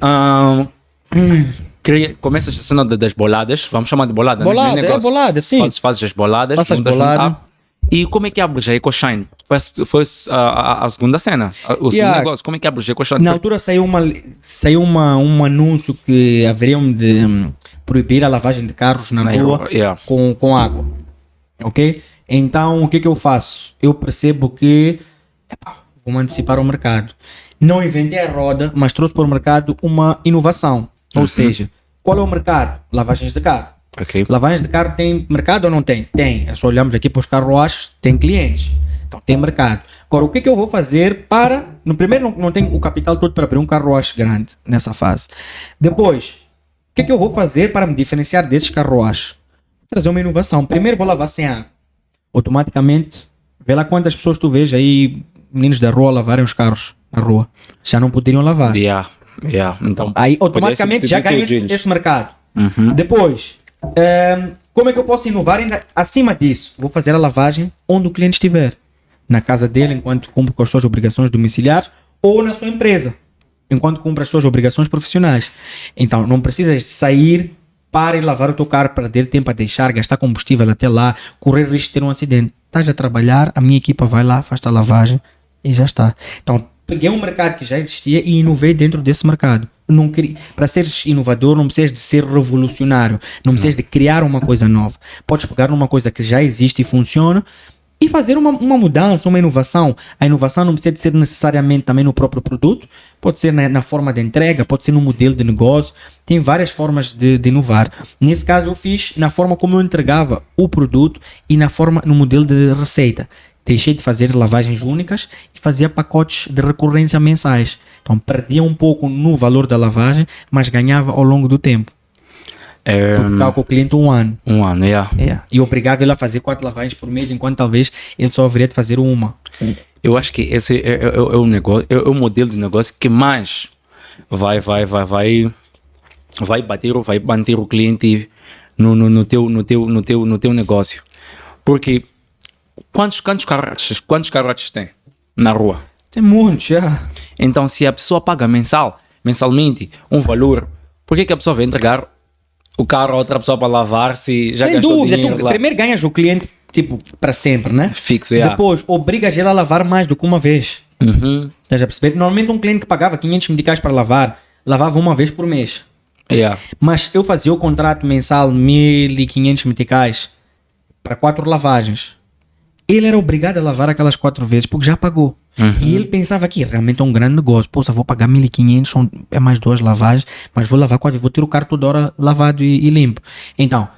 Começas a cena das boladas. Vamos chamar de bolada, bolada, né? Bolada, sim. Fazes as boladas. Faço as boladas. E como é que abres a EcoShine? Foi a segunda cena, o segundo negócio. Como é que abres a EcoShine? Na altura saiu um anúncio que haveriam de proibir a lavagem de carros na rua com água. Ok? Então, o que eu faço? Eu percebo que vou antecipar o mercado. Não inventei a roda, mas trouxe para o mercado uma inovação. Ou seja, qual é o mercado? Lavagens de carro. Okay. Lavagens de carro tem mercado ou não tem? Tem. É só olhamos aqui para os carruagens, tem clientes. Então tem mercado. Agora, o que eu vou fazer para... No primeiro, não tenho o capital todo para abrir um carruagem grande nessa fase. Depois, o que eu vou fazer para me diferenciar desses carruagens? Vou trazer uma inovação. Primeiro vou lavar sem água. Automaticamente, vê lá quantas pessoas tu vês aí, meninos da rua, lavarem os carros na rua. Já não poderiam lavar. Então, aí automaticamente já ganha esse mercado. Depois... como é que eu posso inovar ainda acima disso? Vou fazer a lavagem onde o cliente estiver. Na casa dele, enquanto cumpre com as suas obrigações domiciliares, ou na sua empresa, enquanto cumpre as suas obrigações profissionais. Então, não precisas sair para ir lavar o teu carro, perder tempo a deixar, gastar combustível até lá, correr risco de ter um acidente. Estás a trabalhar, a minha equipa vai lá, faz a lavagem e já está. Então, peguei um mercado que já existia e inovei dentro desse mercado. Para seres inovador, não precisas de ser revolucionário, não precisas de criar uma coisa nova. Podes pegar numa coisa que já existe e funciona e fazer uma mudança, uma inovação. A inovação não precisa de ser necessariamente também no próprio produto, pode ser na forma de entrega, pode ser no modelo de negócio. Tem várias formas de inovar. Nesse caso, eu fiz na forma como eu entregava o produto e no modelo de receita. Deixei de fazer lavagens únicas e fazia pacotes de recorrência mensais. Então perdia um pouco no valor da lavagem, mas ganhava ao longo do tempo. Porque ficava com o cliente um ano. E obrigava ele a fazer 4 lavagens por mês, enquanto talvez ele só haveria de fazer uma. Eu acho que esse é o negócio, é o modelo de negócio que mais vai bater ou vai manter o cliente no teu negócio. Porque quantos carruagens tem na rua? Tem muitos, já. Então, se a pessoa paga mensalmente um valor, por que a pessoa vai entregar o carro a outra pessoa para lavar se já gastou dinheiro lá? Primeiro ganhas o cliente, para sempre, né? Fixo, Depois, obrigas ele a lavar mais do que uma vez. Estás a perceber? Normalmente um cliente que pagava 500 meticais para lavar, lavava uma vez por mês. Mas eu fazia o contrato mensal 1.500 meticais para 4 lavagens. Ele era obrigado a lavar aquelas 4 vezes porque já pagou. E ele pensava que realmente é um grande negócio. Pô, só vou pagar 1.500, é mais 2 lavagens, mas vou lavar 4, vou ter o carro toda hora lavado e limpo. Então,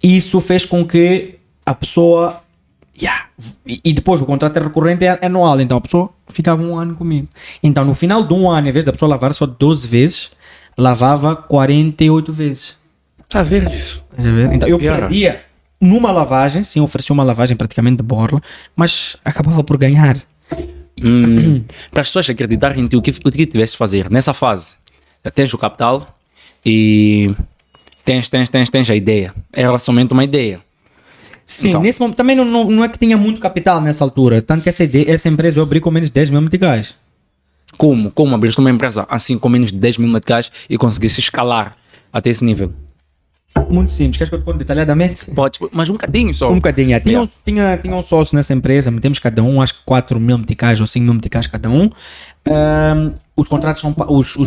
isso fez com que a pessoa... E depois o contrato é recorrente, é anual. Então a pessoa ficava um ano comigo. Então no final de um ano, em vez da pessoa lavar só 12 vezes, lavava 48 vezes. Está a ver isso? Então eu perdia numa lavagem, sim, oferecia uma lavagem praticamente de borla, mas acabava por ganhar. Para as pessoas acreditarem em ti, o que tiveste de fazer nessa fase? Tens o capital e tens a ideia. Era somente uma ideia. Sim, então, nesse momento também não é que tinha muito capital nessa altura. Tanto que essa empresa eu abri com menos de 10 mil meticais. Como abriste uma empresa assim com menos de 10 mil meticais e conseguisse escalar até esse nível? Muito simples. Queres que eu te conte detalhadamente? Pode, mas um bocadinho só. Um bocadinho. Tinha um sócio nessa empresa, metemos cada um, acho que 4 mil meticais ou 5 mil meticais cada um. Os contratos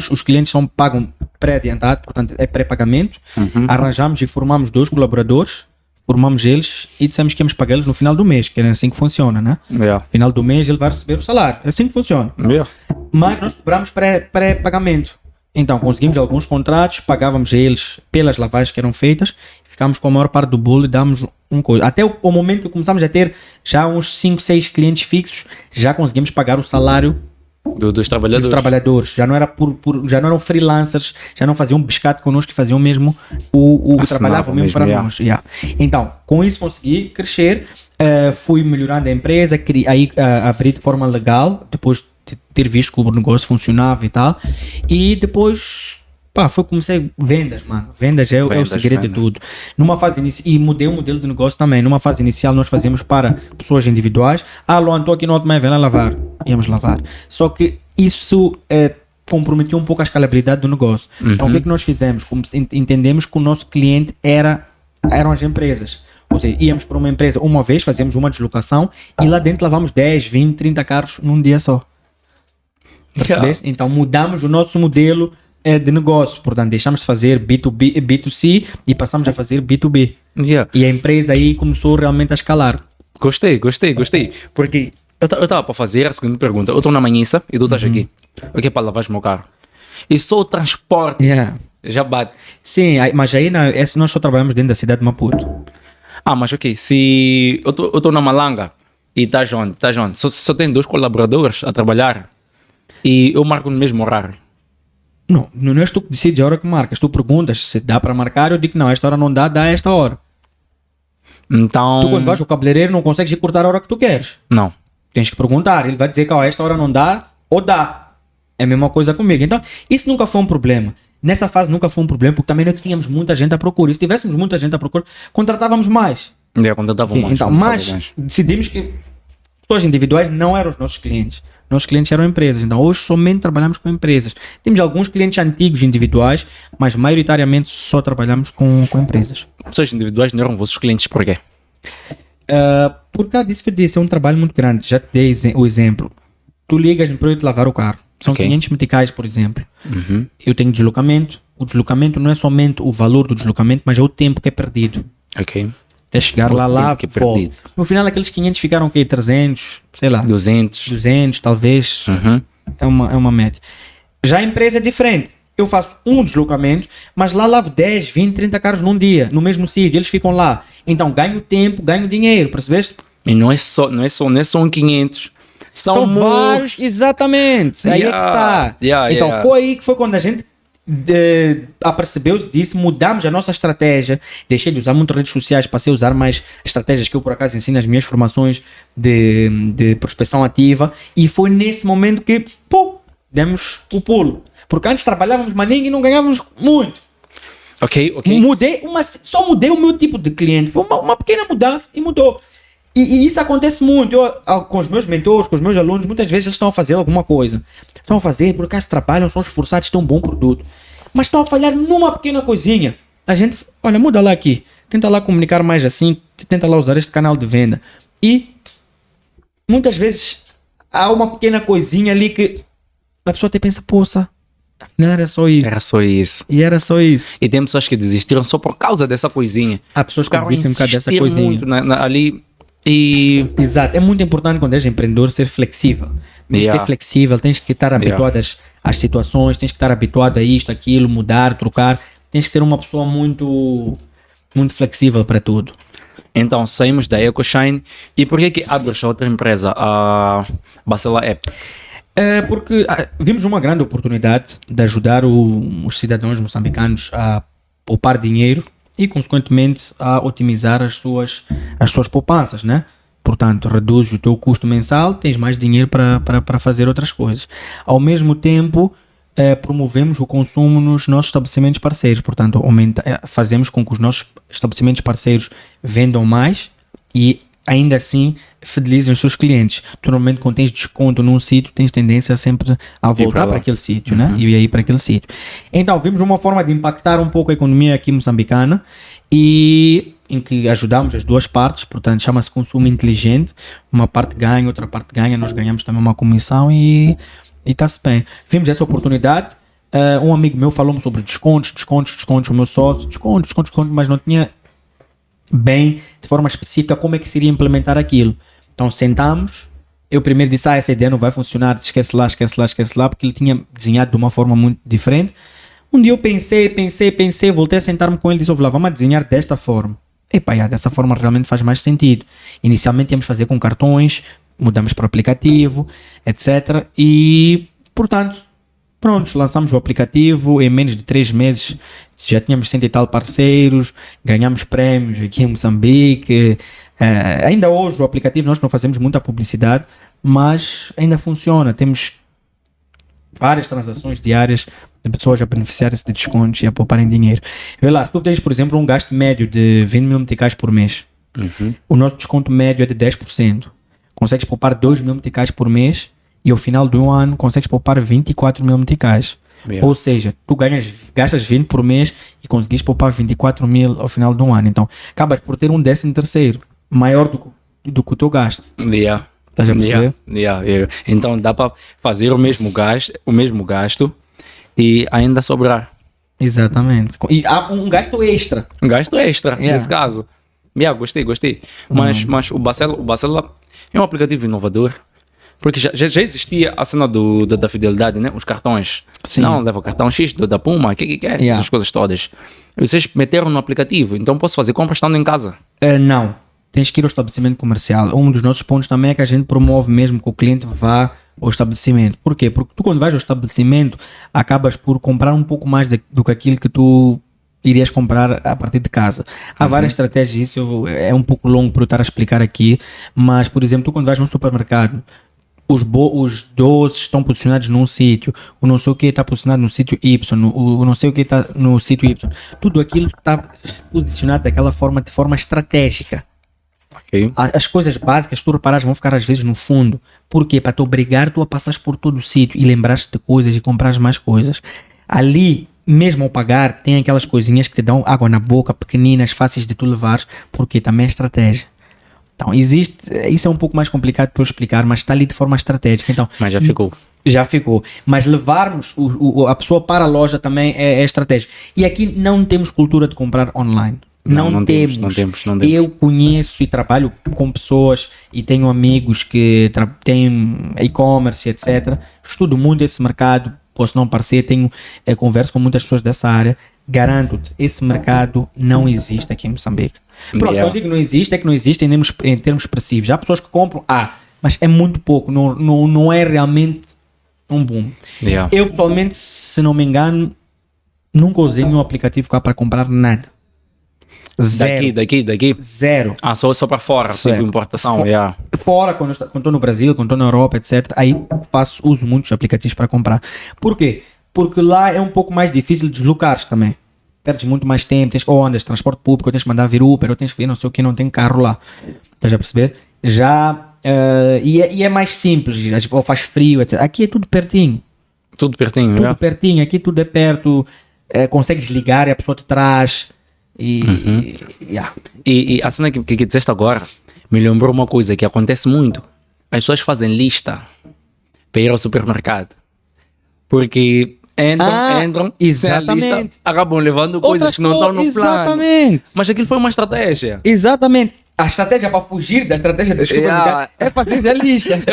os clientes pagam pré-adiantado, portanto é pré-pagamento. Arranjamos e formamos 2 colaboradores. formamos eles e dissemos que íamos pagar eles no final do mês, que é assim que funciona, né? Yeah. Final do mês ele vai receber o salário, é assim que funciona. Yeah. Mas nós cobramos pré-pagamento. Então conseguimos alguns contratos, pagávamos a eles pelas lavagens que eram feitas, ficámos com a maior parte do bolo e dámos um coisa. Até o momento que começámos a ter já uns 5, 6 clientes fixos, já conseguimos pagar o salário Dos trabalhadores. dos trabalhadores. Já não era já não eram freelancers, já não faziam pescado connosco, que faziam mesmo trabalhavam mesmo para nós. Yeah. Então, com isso consegui crescer, fui melhorando a empresa, abri de forma legal, depois de ter visto que o negócio funcionava e tal, e depois comecei vendas, mano. Vendas é o segredo de tudo. Numa fase e mudei o modelo de negócio também. Numa fase inicial nós fazíamos para pessoas individuais. Luan, estou aqui no Alto Maia, vem lá lavar. Íamos lavar. Só que isso comprometia um pouco a escalabilidade do negócio. Então o que é que nós fizemos? Entendemos que o nosso cliente eram as empresas. Ou seja, íamos para uma empresa uma vez, fazíamos uma deslocação e lá dentro lavamos 10, 20, 30 carros num dia só. Percebeste? Yeah. Então mudamos o nosso modelo de negócio, portanto deixamos de fazer B2C e passamos a fazer B2B. Yeah. E a empresa aí começou realmente a escalar. Gostei, porque eu estava para fazer a segunda pergunta. Eu estou na Manhissa e tu estás aqui. O que é para lavar o meu carro? E só o transporte já bate. Sim, mas aí nós só trabalhamos dentro da cidade de Maputo. Mas ok, se eu estou na Malanga e estás onde? Só tem 2 colaboradores a trabalhar e eu marco no mesmo horário. Não és tu que decides a hora que marcas. Tu perguntas se dá para marcar, eu digo que não, esta hora não dá a esta hora. Então... Tu quando vais ao cabeleireiro não consegues ir cortar a hora que tu queres. Não. Tens que perguntar, ele vai dizer que esta hora não dá ou dá. É a mesma coisa comigo. Então, isso nunca foi um problema. Nessa fase nunca foi um problema, porque também não tínhamos muita gente à procura. E se tivéssemos muita gente à procura, contratávamos mais. Contratávamos mais. Então, mas decidimos que pessoas individuais não eram os nossos clientes. Nossos clientes eram empresas. Então, hoje somente trabalhamos com empresas. Temos alguns clientes antigos individuais, mas maioritariamente só trabalhamos com empresas. Pessoas individuais não eram vossos clientes por quê? Por causa disso que eu disse, é um trabalho muito grande. Já te dei o exemplo. Tu ligas-me para eu te lavar o carro. São 500 meticais, por exemplo. Eu tenho deslocamento. O deslocamento não é somente o valor do deslocamento, mas é o tempo que é perdido. Ok. Até chegar lá, volta. No final, aqueles 500 ficaram o quê? 300, sei lá. 200, talvez. É uma média. Já a empresa é diferente. Eu faço um deslocamento, mas lá lavo 10, 20, 30 carros num dia, no mesmo sítio. Eles ficam lá. Então, ganho tempo, ganho dinheiro, percebeste? E não é só um 500. São vários, exatamente. Aí é que está. Então, foi quando a gente apercebeu-se disso, mudamos a nossa estratégia. Deixei de usar muito redes sociais, passei a usar mais estratégias que eu por acaso ensino nas minhas formações de prospecção ativa, e foi nesse momento que demos o pulo, porque antes trabalhávamos maninho e não ganhávamos muito. Ok. Só mudei o meu tipo de cliente, foi uma pequena mudança e mudou. E isso acontece muito. Com os meus mentores, com os meus alunos, muitas vezes eles estão a fazer alguma coisa. Estão a fazer, por acaso trabalham, são esforçados, têm um bom produto. Mas estão a falhar numa pequena coisinha. A gente, olha, muda lá aqui. Tenta lá comunicar mais assim, tenta lá usar este canal de venda. E muitas vezes há uma pequena coisinha ali que a pessoa até pensa, poça, não era só isso. E era só isso. E tem pessoas que desistiram só por causa dessa coisinha. Há pessoas que desistem por causa dessa coisinha. Muito ali. Exato, é muito importante quando és empreendedor ser flexível. Tens que ser flexível, tens que estar habituado às situações, tens que estar habituado a isto, aquilo, mudar, trocar. Tens que ser uma pessoa muito, muito flexível para tudo. Então saímos da EcoShine. E por que abres outra empresa, a Bacela App? Porque vimos uma grande oportunidade de ajudar os cidadãos moçambicanos a poupar dinheiro e, consequentemente, a otimizar as suas poupanças, né? Portanto, reduz o teu custo mensal, tens mais dinheiro para fazer outras coisas. Ao mesmo tempo, promovemos o consumo nos nossos estabelecimentos parceiros. Portanto, fazemos com que os nossos estabelecimentos parceiros vendam mais e, ainda assim, fidelizem os seus clientes. Tu, normalmente, quando tens desconto num sítio, tens tendência sempre a voltar para aquele sítio, né? E aí para aquele sítio. Então, vimos uma forma de impactar um pouco a economia aqui moçambicana e em que ajudamos as duas partes, portanto, chama-se consumo inteligente. Uma parte ganha, outra parte ganha, nós ganhamos também uma comissão e está-se bem. Vimos essa oportunidade. Um amigo meu falou-me sobre descontos, o meu sócio, descontos, mas não tinha bem, de forma específica, como é que seria implementar aquilo. Então sentamos, eu primeiro disse, essa ideia não vai funcionar, esquece lá, porque ele tinha desenhado de uma forma muito diferente. Um dia eu pensei, voltei a sentar-me com ele e disse, lá, vamos desenhar desta forma. Dessa forma realmente faz mais sentido. Inicialmente íamos fazer com cartões, mudamos para o aplicativo, etc. E, portanto, pronto, lançamos o aplicativo, em menos de 3 meses já tínhamos 100 e tal parceiros, ganhamos prémios aqui em Moçambique. Ainda hoje o aplicativo, nós não fazemos muita publicidade, mas ainda funciona. Temos várias transações diárias de pessoas a beneficiarem-se de descontos e a pouparem dinheiro. Vê lá, se tu tens, por exemplo, um gasto médio de 20 mil meticais por mês, o nosso desconto médio é de 10%. Consegues poupar 2 mil meticais por mês e ao final do ano consegues poupar 24 mil meticais. Ou seja, tu gastas 20 por mês e conseguis poupar 24 mil ao final do ano. Então, acabas por ter um 13º maior do que o teu gasto. Estás a perceber? Então dá para fazer o mesmo gasto e ainda sobrar. Exatamente. E há um gasto extra. Nesse caso. Gostei. Mas o Bacela é um aplicativo inovador. Porque já existia a cena da fidelidade, né? Os cartões. Sim. Não, leva o cartão X da Puma, essas coisas todas. Vocês meteram no aplicativo, então posso fazer compras estando em casa. Não. Tens que ir ao estabelecimento comercial. Um dos nossos pontos também é que a gente promove mesmo que o cliente vá ao estabelecimento. Por quê? Porque tu quando vais ao estabelecimento acabas por comprar um pouco mais do que aquilo que tu irias comprar a partir de casa. Há várias estratégias, isso é um pouco longo para eu estar a explicar aqui, mas por exemplo, tu quando vais a um supermercado, os doces estão posicionados num sítio, o não sei o que está posicionado no sítio Y, o não sei o que está no sítio Y. Tudo aquilo está posicionado daquela forma, de forma estratégica. Okay. As coisas básicas, se tu reparares, vão ficar às vezes no fundo. Por quê? Para te obrigar tu a passares por todo o sítio e lembrares-te de coisas e comprares mais coisas. Ali, mesmo ao pagar, tem aquelas coisinhas que te dão água na boca, pequeninas, fáceis de tu levares, porque também é estratégia. Então, isso é um pouco mais complicado para eu explicar, mas está ali de forma estratégica. Então, mas já ficou. Mas levarmos a pessoa para a loja também é estratégia. E aqui não temos cultura de comprar online. Não temos. Eu conheço e trabalho com pessoas e tenho amigos que têm e-commerce, etc. Estudo muito esse mercado, posso não parecer, converso com muitas pessoas dessa área. Garanto-te, esse mercado não existe aqui em Moçambique. Pronto, eu digo não existe, é que não existe em termos expressivos. Há pessoas que compram, mas é muito pouco, não é realmente um boom. Eu pessoalmente, se não me engano, nunca usei nenhum aplicativo cá para comprar nada. Zero. Daqui? Zero. Só para fora, tipo importação. Fora, quando estou no Brasil, quando estou na Europa, etc. Aí uso muitos aplicativos para comprar. Por quê? Porque lá é um pouco mais difícil deslocar também. Perdes muito mais tempo, andas de transporte público, ou tens que mandar vir Uber, ou tens que vir não sei o que, não tem carro lá. Estás a perceber? E é mais simples, ou faz frio, etc. Aqui é tudo pertinho. Tudo pertinho, pertinho, aqui tudo é perto, consegues ligar e a pessoa te traz. E a cena que disseste agora me lembrou uma coisa que acontece muito. As pessoas fazem lista para ir ao supermercado. Porque entram exatamente. Sem a lista, acabam levando coisas que não estão no exatamente. plano. Mas aquilo foi uma estratégia. Exatamente. A estratégia para fugir da estratégia do supermercado é fazer já lista.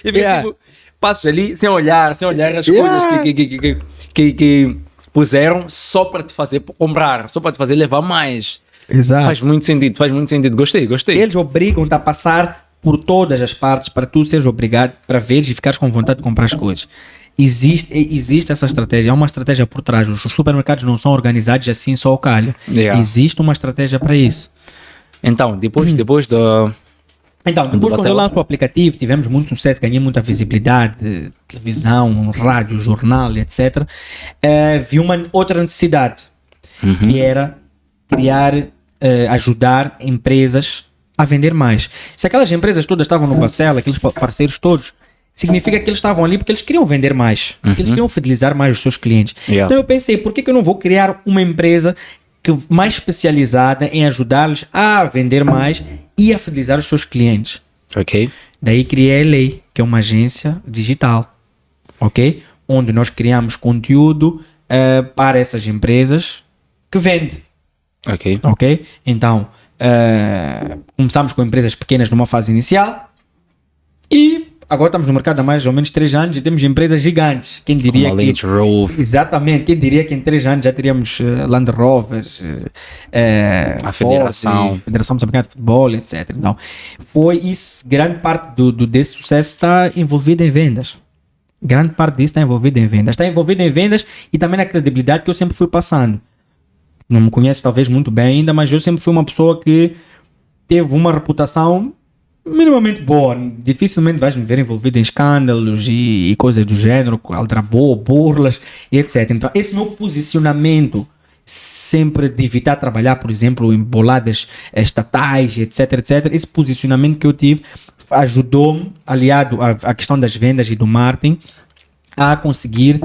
E tipo, passas ali sem olhar as coisas que puseram só para te fazer comprar, só para te fazer levar mais. Exato. Faz muito sentido. Gostei. Eles obrigam-te a passar por todas as partes para tu seres obrigado, para veres e ficares com vontade de comprar as coisas. Existe essa estratégia, há uma estratégia por trás. Os supermercados não são organizados assim só ao calho. Existe uma estratégia para isso. Então, depois quando eu lanço o aplicativo, tivemos muito sucesso, ganhei muita visibilidade, televisão, rádio, jornal, etc. Vi uma outra necessidade, que era ajudar empresas a vender mais. Se aquelas empresas todas estavam no Bacela, aqueles parceiros todos, significa que eles estavam ali porque eles queriam vender mais, porque eles queriam fidelizar mais os seus clientes. Então eu pensei, por que eu não vou criar uma empresa mais especializada em ajudá-los a vender mais e a fidelizar os seus clientes? Ok. Daí criei a Lei, que é uma agência digital, ok? Onde nós criamos conteúdo para essas empresas que vendem. Ok. Então, Começámos com empresas pequenas numa fase inicial e agora estamos no mercado há mais ou menos 3 anos e temos empresas gigantes. Quem diria Como a Range Rover. Exatamente, quem diria que em 3 anos já teríamos Land Rovers, A Federação. Federação Moçambicana de Futebol, etc. Então, foi isso, grande parte desse sucesso está envolvida em vendas. Grande parte disso está envolvida em vendas. Está envolvida em vendas e também na credibilidade que eu sempre fui passando. Não me conhece talvez muito bem ainda, mas eu sempre fui uma pessoa que teve uma reputação minimamente boa. Dificilmente vais me ver envolvido em escândalos e coisas do gênero, aldrabô, burlas e etc. Então, esse meu posicionamento sempre de evitar trabalhar, por exemplo, em boladas estatais, etc, etc. Esse posicionamento que eu tive ajudou-me, aliado à questão das vendas e do marketing, a conseguir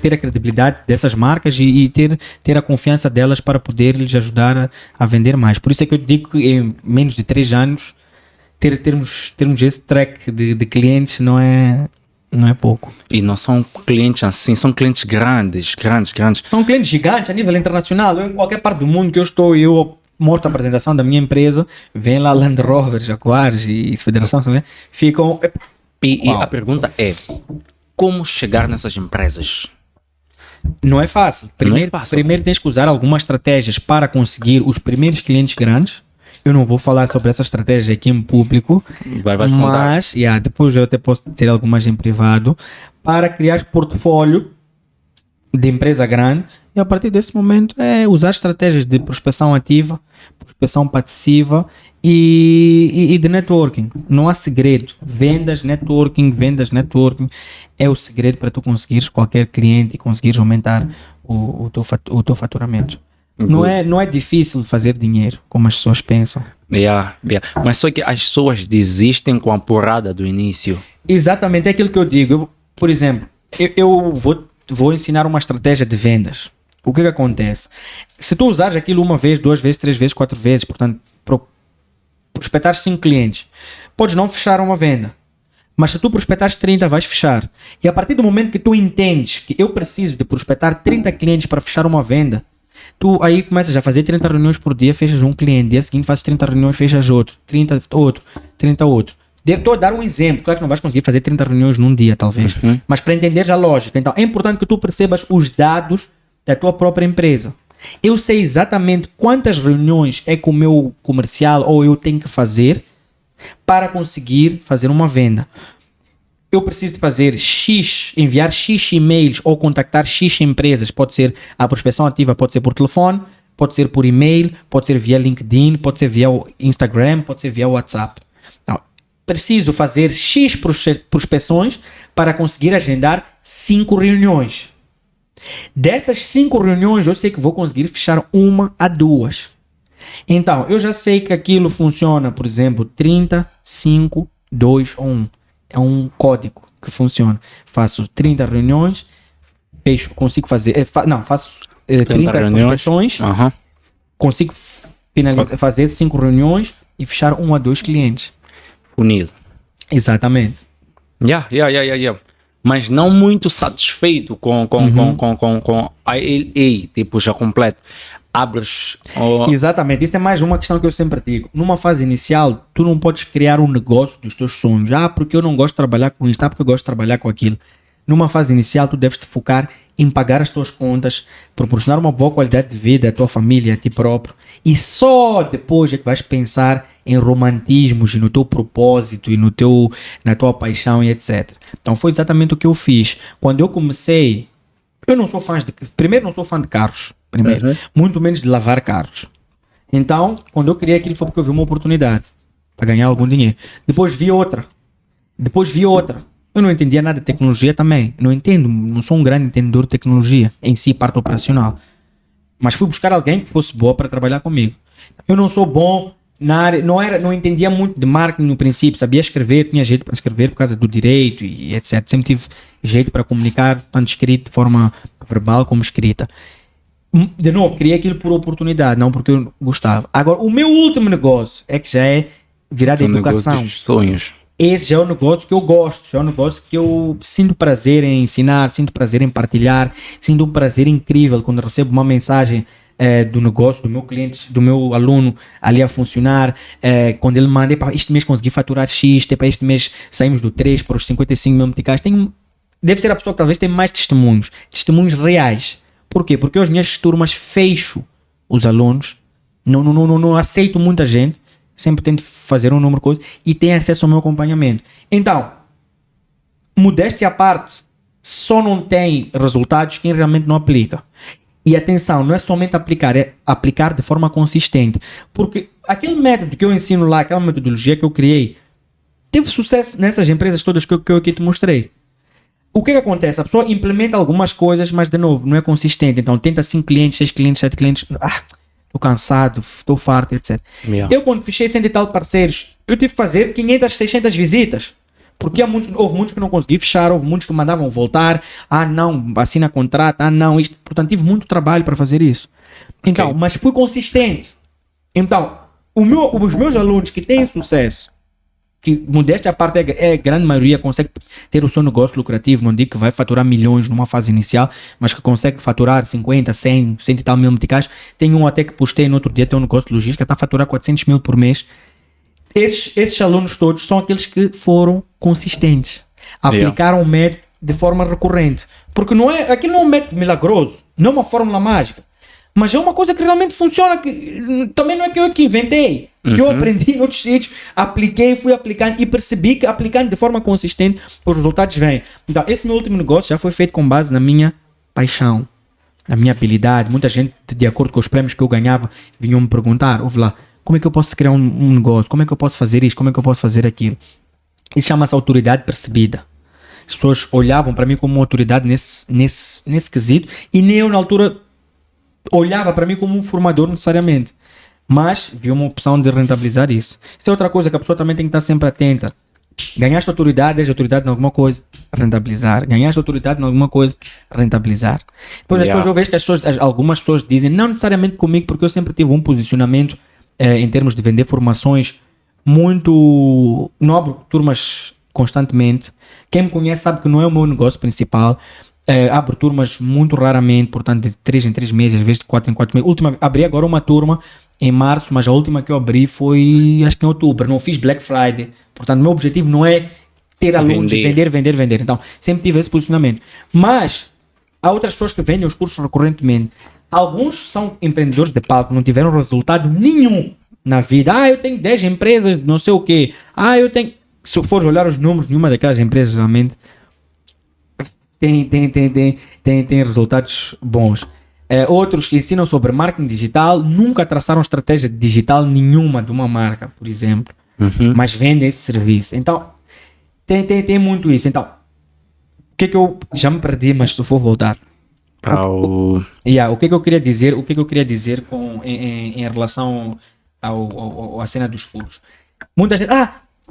ter a credibilidade dessas marcas e ter a confiança delas para poder lhes ajudar a vender mais. Por isso é que eu digo que em menos de 3 anos termos esse track de clientes não é pouco. E não são clientes assim, são clientes grandes. São clientes gigantes a nível internacional. Eu, em qualquer parte do mundo que eu estou, eu mostro a apresentação da minha empresa, vem lá Land Rover, Jaguares e Federação, ficam... E a pergunta é, como chegar nessas empresas? Não é fácil. Primeiro tens que usar algumas estratégias para conseguir os primeiros clientes grandes. Eu não vou falar sobre essas estratégias aqui em público, mas depois eu até posso dizer algumas em privado, para criar portfólio de empresa grande e a partir desse momento usar estratégias de prospecção ativa, prospecção passiva e de networking. Não há segredo. Vendas, networking é o segredo para tu conseguires qualquer cliente e conseguires aumentar o teu faturamento. Não é difícil fazer dinheiro, como as pessoas pensam. Mas só que as pessoas desistem com a porrada do início. Exatamente, é aquilo que eu digo. Por exemplo, eu vou ensinar uma estratégia de vendas. O que acontece? Se tu usares aquilo 1 vez, 2 vezes, 3 vezes, 4 vezes, portanto, prospectar 5 clientes, podes não fechar uma venda. Mas se tu prospectares 30, vais fechar. E a partir do momento que tu entendes que eu preciso de prospectar 30 clientes para fechar uma venda, tu aí começas a fazer 30 reuniões por dia, fechas um cliente, dia seguinte fazes 30 reuniões, fechas outro, 30 outro. Estou a dar um exemplo, claro que não vais conseguir fazer 30 reuniões num dia talvez, mas para entenderes a lógica. Então é importante que tu percebas os dados da tua própria empresa. Eu sei exatamente quantas reuniões é que o meu comercial ou eu tenho que fazer para conseguir fazer uma venda. Eu preciso de fazer enviar X e-mails ou contactar X empresas. Pode ser a prospecção ativa, pode ser por telefone, pode ser por e-mail, pode ser via LinkedIn, pode ser via Instagram, pode ser via WhatsApp. Então, preciso fazer X prospecções para conseguir agendar 5 reuniões. Dessas 5 reuniões, eu sei que vou conseguir fechar 1 a 2. Então, eu já sei que aquilo funciona, por exemplo, 30, 5, 2 ou 1. É um código que funciona. Faço 30 reuniões, consigo fazer... faço 30 prospecções, consigo fazer 5 reuniões e fechar 1 a 2 clientes. Funil. Exatamente. Mas não muito satisfeito com a LA, tipo, já completo. Abres... Exatamente, isso é mais uma questão que eu sempre digo. Numa fase inicial, tu não podes criar um negócio dos teus sonhos. Porque eu não gosto de trabalhar com isto, porque eu gosto de trabalhar com aquilo. Numa fase inicial, tu deves te focar em pagar as tuas contas, proporcionar uma boa qualidade de vida à tua família, a ti próprio. E só depois é que vais pensar em romantismos e no teu propósito e na tua paixão e etc. Então foi exatamente o que eu fiz. Quando eu comecei, eu não sou primeiro não sou fã de carros. Muito menos de lavar carros. Então, quando eu criei aquilo foi porque eu vi uma oportunidade para ganhar algum dinheiro. Depois vi outra. Eu não entendia nada de tecnologia também. Não sou um grande entendedor de tecnologia em si, parte operacional. Mas fui buscar alguém que fosse boa para trabalhar comigo. Eu não sou bom na área, não entendia muito de marketing no princípio, sabia escrever, tinha jeito para escrever por causa do direito e etc. Sempre tive jeito para comunicar, tanto escrito de forma verbal como escrita. De novo, criei aquilo por oportunidade, não porque eu gostava. Agora, o meu último negócio é que já é virado em educação. Negócio dos sonhos. esse já é um negócio que eu gosto, já é um negócio que eu sinto prazer em ensinar, sinto prazer em partilhar, sinto um prazer incrível quando recebo uma mensagem do negócio, do meu cliente, do meu aluno ali a funcionar, quando ele manda, este mês consegui faturar X, este mês saímos do 3 para os 55 mil meticais. Deve ser a pessoa que talvez tenha mais testemunhos reais. Por quê? Porque as minhas turmas fecho os alunos, não aceito muita gente, sempre tento fazer um número de coisas e tenho acesso ao meu acompanhamento. Então, modéstia à parte, só não tem resultados quem realmente não aplica. E atenção, não é somente aplicar, é aplicar de forma consistente. Porque aquele método que eu ensino lá, aquela metodologia que eu criei, teve sucesso nessas empresas todas que eu aqui te mostrei. O que acontece? A pessoa implementa algumas coisas, mas de novo, não é consistente. Então tenta 5 clientes, 6 clientes, 7 clientes. Estou cansado, estou farto, etc. Yeah. Eu quando fechei 100 e tal parceiros, eu tive que fazer 500, 600 visitas. Porque houve muitos que não consegui fechar, houve muitos que mandavam voltar. Não, assina contrato, não, isto. Portanto, tive muito trabalho para fazer isso. Então, mas fui consistente. Então, os meus alunos que têm sucesso, que modéstia à parte a grande maioria consegue ter o seu negócio lucrativo, não digo que vai faturar milhões numa fase inicial, mas que consegue faturar 50, 100 e tal mil meticais. Tem um até que postei no outro dia, tem um negócio de logística, está a faturar 400 mil por mês. Esses alunos todos são aqueles que foram consistentes, aplicaram o método de forma recorrente, porque aquilo não é um método milagroso, não é uma fórmula mágica, mas é uma coisa que realmente funciona, que também não é que eu que inventei, que eu aprendi em outros sítios, apliquei, fui aplicando e percebi que aplicando de forma consistente os resultados vêm. Então esse meu último negócio já foi feito com base na minha paixão, na minha habilidade. Muita gente, de acordo com os prêmios que eu ganhava, vinham me perguntar, ouve lá, como é que eu posso criar um negócio? Como é que eu posso fazer isto? Como é que eu posso fazer aquilo? Isso chama-se autoridade percebida. As pessoas olhavam para mim como uma autoridade nesse quesito e nem eu na altura olhava para mim como um formador necessariamente. Mas vi uma opção de rentabilizar isso. Isso é outra coisa que a pessoa também tem que estar sempre atenta. Ganhaste autoridade, és autoridade em alguma coisa, rentabilizar. Ganhaste autoridade em alguma coisa, rentabilizar. Depois as pessoas, eu vejo que algumas pessoas dizem, não necessariamente comigo, porque eu sempre tive um posicionamento em termos de vender formações muito... Não abro turmas constantemente. Quem me conhece sabe que não é o meu negócio principal. Abro turmas muito raramente, portanto de 3 em 3 meses, às vezes de 4 em 4 meses. Abri agora uma turma em março, mas a última que eu abri foi acho que em outubro. Não fiz Black Friday. Portanto, o meu objetivo não é ter alunos e vender. Então, sempre tive esse posicionamento. Mas há outras pessoas que vendem os cursos recorrentemente. Alguns são empreendedores de palco, não tiveram resultado nenhum na vida. Eu tenho 10 empresas, não sei o quê. Eu tenho... Se eu for olhar os números, nenhuma daquelas empresas realmente tem resultados bons. Outros que ensinam sobre marketing digital nunca traçaram estratégia digital nenhuma de uma marca, por exemplo. Mas vendem esse serviço. Então, tem muito isso. Então, o que eu... Já me perdi, mas se for voltar... O que eu queria dizer, em relação à cena dos cursos. Muita gente,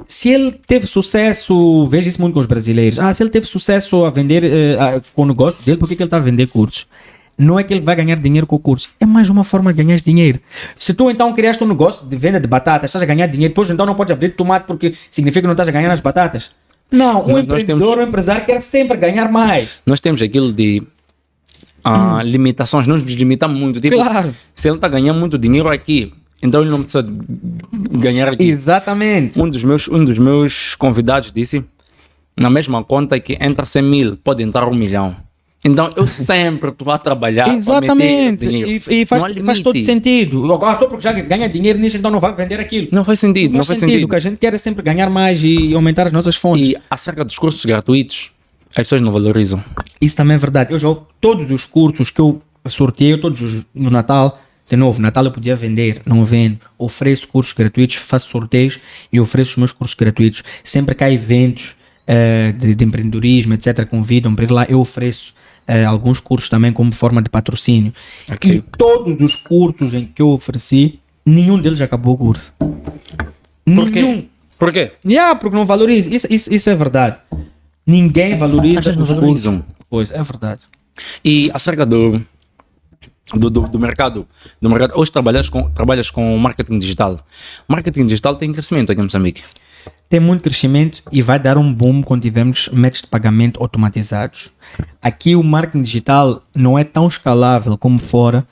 se ele teve sucesso, vejo isso muito com os brasileiros, se ele teve sucesso a vender com o negócio dele, por que ele está a vender cursos? Não é que ele vai ganhar dinheiro com o curso, é mais uma forma de ganhar dinheiro. Se tu então criaste um negócio de venda de batatas, estás a ganhar dinheiro, depois então não podes abrir de tomate porque significa que não estás a ganhar nas batatas. Não, um empresário quer sempre ganhar mais. Nós temos aquilo de limitações, nós nos limitamos muito. Tipo, claro. Se ele está ganhando muito dinheiro aqui, então ele não precisa ganhar aqui. Exatamente. Um dos meus convidados disse, na mesma conta que entra 100 mil, pode entrar 1 milhão. Então eu sempre estou a trabalhar. Exatamente. Para meter esse dinheiro. E faz todo sentido. Só porque já ganha dinheiro nisso, então não vai vender aquilo. Não faz sentido. Não faz sentido. O que a gente quer é sempre ganhar mais e aumentar as nossas fontes. E acerca dos cursos gratuitos, as pessoas não valorizam. Isso também é verdade. Eu já ouvi todos os cursos que eu sorteio, no Natal. De novo, Natal eu podia vender, não vendo. Ofereço cursos gratuitos, faço sorteios e ofereço os meus cursos gratuitos. Sempre que há eventos de empreendedorismo, etc., convidam para ir lá, eu ofereço alguns cursos também como forma de patrocínio. Okay. E todos os cursos em que eu ofereci, nenhum deles acabou o curso. Nenhum. Por quê? Porque não valoriza. Isso é verdade. Ninguém valoriza. As pessoas não valorizam. Pois, é verdade. E acerca do mercado. Hoje trabalhas com marketing digital. Marketing digital tem crescimento aqui em Moçambique. tem muito crescimento e vai dar um boom quando tivermos métodos de pagamento automatizados. Aqui o marketing digital não é tão escalável como fora,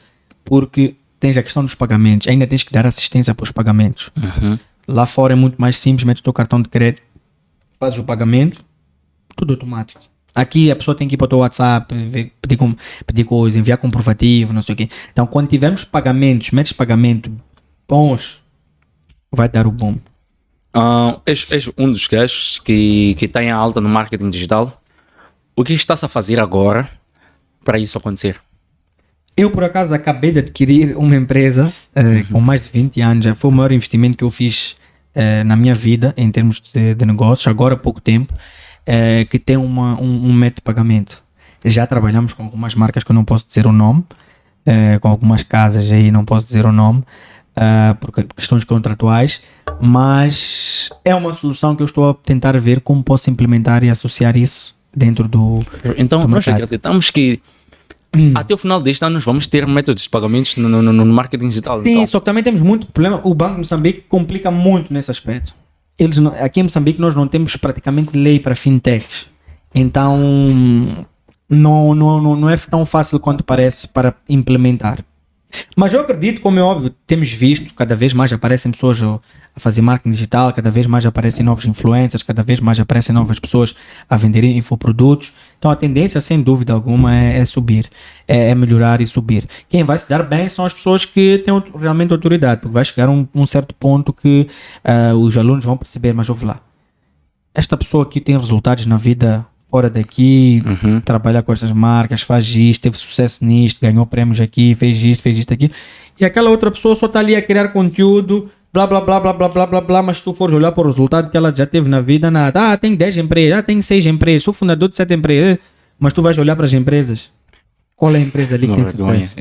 porque tens a questão dos pagamentos, ainda tens que dar assistência para os pagamentos. Lá fora é muito mais simples, metes o teu cartão de crédito, fazes o pagamento, tudo automático. Aqui a pessoa tem que ir para o teu WhatsApp, pedir coisa, enviar comprovativo, não sei o quê. Então quando tivermos pagamentos, métodos de pagamento bons, vai dar o boom. És um dos gajos que tem a alta no marketing digital. O que estás a fazer agora para isso acontecer? Eu, por acaso, acabei de adquirir uma empresa com mais de 20 anos. Já foi o maior investimento que eu fiz na minha vida em termos de negócios, agora há pouco tempo, que tem um método de pagamento. Já trabalhamos com algumas marcas que eu não posso dizer o nome, com algumas casas aí não posso dizer o nome, por questões contratuais, mas é uma solução que eu estou a tentar ver como posso implementar e associar isso dentro do Então, do nós mercado. acreditamos que até o final deste ano nós vamos ter métodos de pagamentos no marketing digital. Sim, Então. só que também temos muito problema. O Banco de Moçambique complica muito nesse aspecto. Aqui em Moçambique nós não temos praticamente lei para fintechs. Então não é tão fácil quanto parece para implementar. Mas eu acredito, como é óbvio, temos visto, cada vez mais aparecem pessoas a fazer marketing digital, cada vez mais aparecem novos influencers, cada vez mais aparecem novas pessoas a venderem infoprodutos. Então a tendência, sem dúvida alguma, é subir, é melhorar e subir. Quem vai se dar bem são as pessoas que têm realmente autoridade, porque vai chegar um certo ponto que os alunos vão perceber, mas ouve lá, esta pessoa aqui tem resultados na vida fora daqui, trabalha com estas marcas, faz isto, teve sucesso nisto, ganhou prémios aqui, fez isto aqui, e aquela outra pessoa só está ali a criar conteúdo, blá blá blá blá blá blá blá blá, mas se tu fores olhar para o resultado que ela já teve na vida, nada, tem 10 empresas, tem 6 empresas, sou fundador de 7 empresas, mas tu vais olhar para as empresas, qual é a empresa ali que tem sucesso?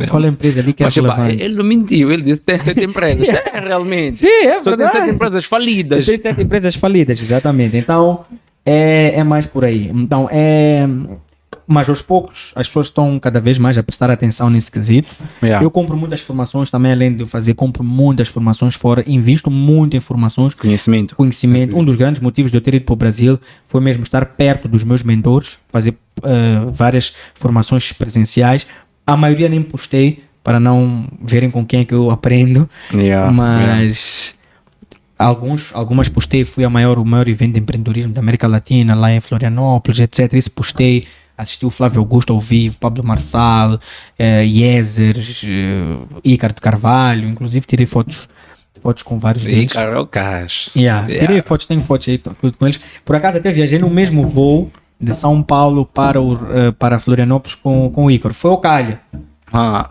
Qual é a empresa ali que é Mas epá, relevante? ele não mentiu, ele disse que tem 7 empresas. Tem realmente. Sim, é Só tem verdade. 7 empresas falidas. Tem 7 empresas falidas, exatamente. Então, é mais por aí. Então, mas aos poucos, as pessoas estão cada vez mais a prestar atenção nesse quesito. Yeah. Eu compro muitas formações também, além de eu fazer, compro muitas formações fora, invisto muito em formações, Conhecimento. conhecimento. Um dos grandes motivos de eu ter ido para o Brasil foi mesmo estar perto dos meus mentores, fazer várias formações presenciais. A maioria nem postei, para não verem com quem é que eu aprendo, mas algumas postei. Fui o maior evento de empreendedorismo da América Latina, lá em Florianópolis, etc. Isso postei, assisti o Flávio Augusto ao vivo, Pablo Marçal, Yezer, Ícaro de Carvalho, inclusive tirei fotos com vários deles. Carocas. Tirei fotos, tenho fotos aí com eles. Por acaso até viajei no mesmo voo de São Paulo para Florianópolis com o Ícaro. Foi ao calha.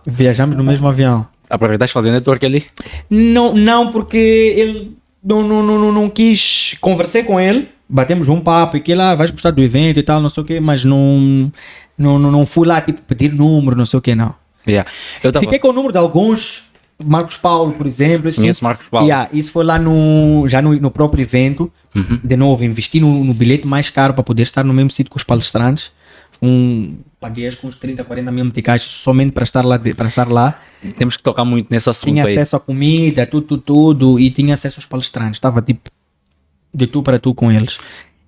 Viajamos no mesmo avião. Aproveitaste fazer network ali? Não, porque ele não quis. Conversei com ele, batemos um papo e que lá vais gostar do evento e tal, não sei o quê, mas não fui lá tipo pedir número, não sei o quê, não. Fiquei com o número de alguns, Marcos Paulo, por exemplo. Conheço Marcos Paulo. Isso foi lá já no próprio evento. De novo, investi no bilhete mais caro para poder estar no mesmo sítio que os palestrantes. Paguei acho que uns 30, 40 mil meticais somente para estar lá. Temos que tocar muito nesse assunto Tinha aí. acesso à comida, tudo, e tinha acesso aos palestrantes. Estava tipo de tu para tu com eles.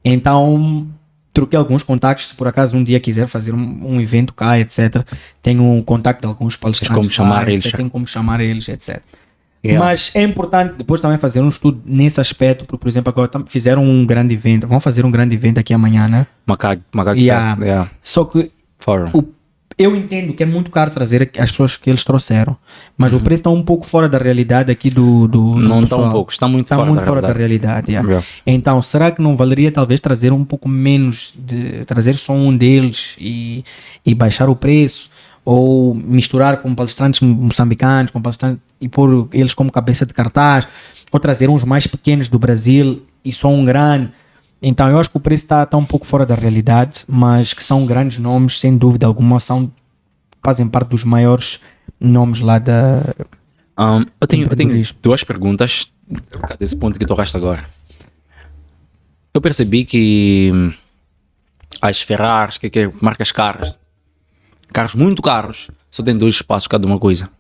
Então troquei alguns contactos. Se por acaso um dia quiser fazer um evento cá, etc., tenho um contacto de alguns palestrantes. Tens como chamar eles. Tenho como chamar eles, etc. Mas é importante depois também fazer um estudo nesse aspecto, porque, por exemplo, agora fizeram um grande evento, vão fazer um grande evento aqui amanhã, né? Macaco Fest. Só que eu entendo que é muito caro trazer as pessoas que eles trouxeram, mas o preço está um pouco fora da realidade aqui do Não está pessoal. um pouco, está muito fora da realidade. Então, será que não valeria talvez trazer um pouco menos, trazer só um deles e baixar o preço? Ou misturar com palestrantes moçambicanos, e pôr eles como cabeça de cartaz, ou trazer uns mais pequenos do Brasil e só um grande. Então eu acho que o preço está um pouco fora da realidade, mas que são grandes nomes, sem dúvida alguma, fazem parte dos maiores nomes lá da... Eu tenho 2 perguntas desse ponto que tocaste agora. Eu percebi que as Ferraris, que marcas caras, carros muito caros, só tem 2 espaços cada uma coisa.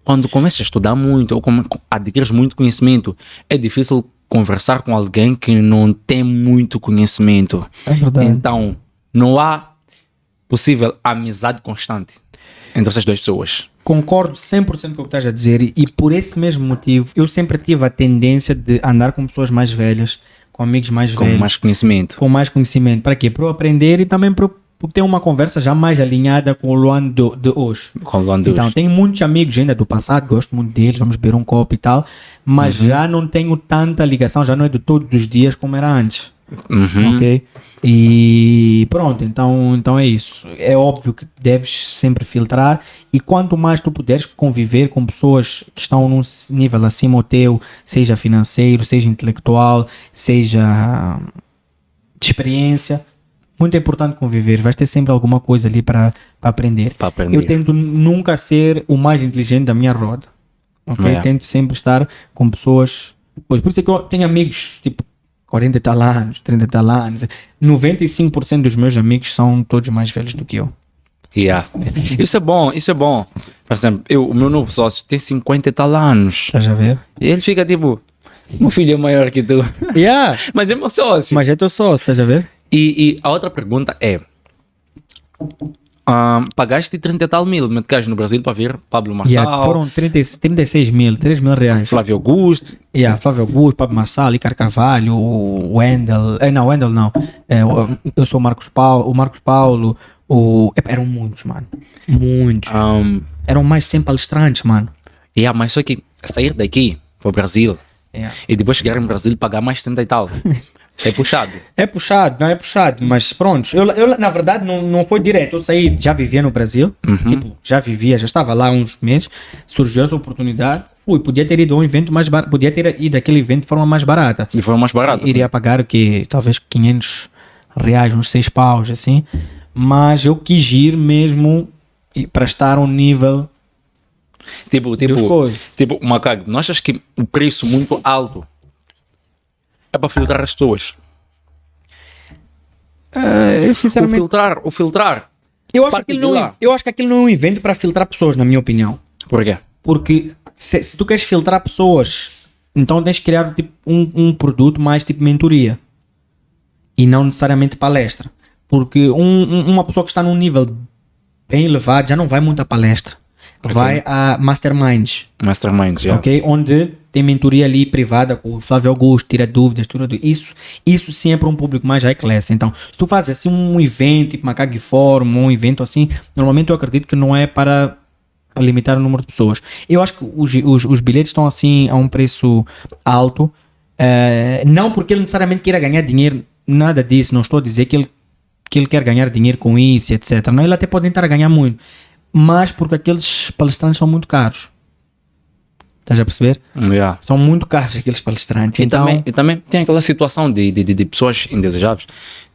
Quando começas a estudar muito ou adquires muito conhecimento, é difícil conversar com alguém que não tem muito conhecimento. É verdade. Então, não há possível amizade constante entre essas duas pessoas. Concordo 100% com o que estás a dizer e por esse mesmo motivo eu sempre tive a tendência de andar com pessoas mais velhas, com amigos mais Com velhos, mais conhecimento. com mais conhecimento. Para quê? Para eu aprender e também para ter uma conversa já mais alinhada com o Luan de hoje. Com o Luan de Então, hoje. tenho muitos amigos ainda do passado, gosto muito deles, vamos beber um copo e tal, mas já não tenho tanta ligação, já não é de todos os dias como era antes. Ok? E pronto, então é isso. É óbvio que deves sempre filtrar e quanto mais tu puderes conviver com pessoas que estão num nível acima do teu, seja financeiro, seja intelectual, seja de experiência, muito importante conviver. Vais ter sempre alguma coisa ali para aprender. Para aprender. Eu tento nunca ser o mais inteligente da minha roda. Ok? É. Tento sempre estar com pessoas. Pois, por isso é que eu tenho amigos, tipo, 40 e tal anos, 30 e tal anos. 95% dos meus amigos são todos mais velhos do que eu. Yeah. Isso é bom, isso é bom. Por exemplo, o meu novo sócio tem 50 e tal anos. Estás a ver? E ele fica tipo, meu filho é maior que tu. Yeah. Mas é meu sócio. Mas é teu sócio, estás a ver? E a outra pergunta é: pagaste 30 e tal mil meticais no Brasil para ver Pablo Marçal, Yeah, foram 36 mil, 3 mil reais. Flávio Augusto. Yeah, Flávio Augusto, Pablo Marçal, Ricardo Carvalho, o Wendel. Não, Wendel não. Eu sou o Marcos Paulo. Eram muitos, mano. Muitos. Eram mais 100 palestrantes, mano. Mas só que sair daqui para o Brasil Yeah. e depois chegar em Brasil e pagar mais 30 e tal. Isso é puxado. É puxado, não é puxado, mas pronto. Eu na verdade, não foi direto. Eu saí, já vivia no Brasil, tipo, já estava lá há uns meses, surgiu essa oportunidade, podia ter ido a um evento mais barato, podia ter ido àquele evento de forma mais barata. De forma mais barata. Iria pagar o quê? Talvez 500 reais, uns 6 paus, assim. Mas eu quis ir mesmo para estar a um nível Tipo, Macaco, não achas que o preço muito alto é para filtrar as pessoas? eu sinceramente... O filtrar. Eu acho parte que de aquilo lá. eu acho que aquilo não é um evento para filtrar pessoas, na minha opinião. Por quê? Porque se tu queres filtrar pessoas, então tens que criar tipo, um produto mais tipo mentoria. E não necessariamente palestra. Porque uma pessoa que está num nível bem elevado já não vai muito à palestra. Vai a masterminds. Masterminds, já. Ok? Onde tem mentoria ali privada com o Flávio Augusto, tira dúvidas, tudo isso sim é para um público mais high class. Então, se tu fazes assim um evento, tipo Macaco Forum, um evento assim, normalmente eu acredito que não é para limitar o número de pessoas. Eu acho que os bilhetes estão assim a um preço alto, não porque ele necessariamente queira ganhar dinheiro, nada disso, não estou a dizer que ele quer ganhar dinheiro com isso, etc. Não, ele até pode tentar ganhar muito, mas porque aqueles palestrantes são muito caros. Estás a perceber? Yeah. São muito caros aqueles palestrantes. E também tem aquela situação de pessoas indesejáveis.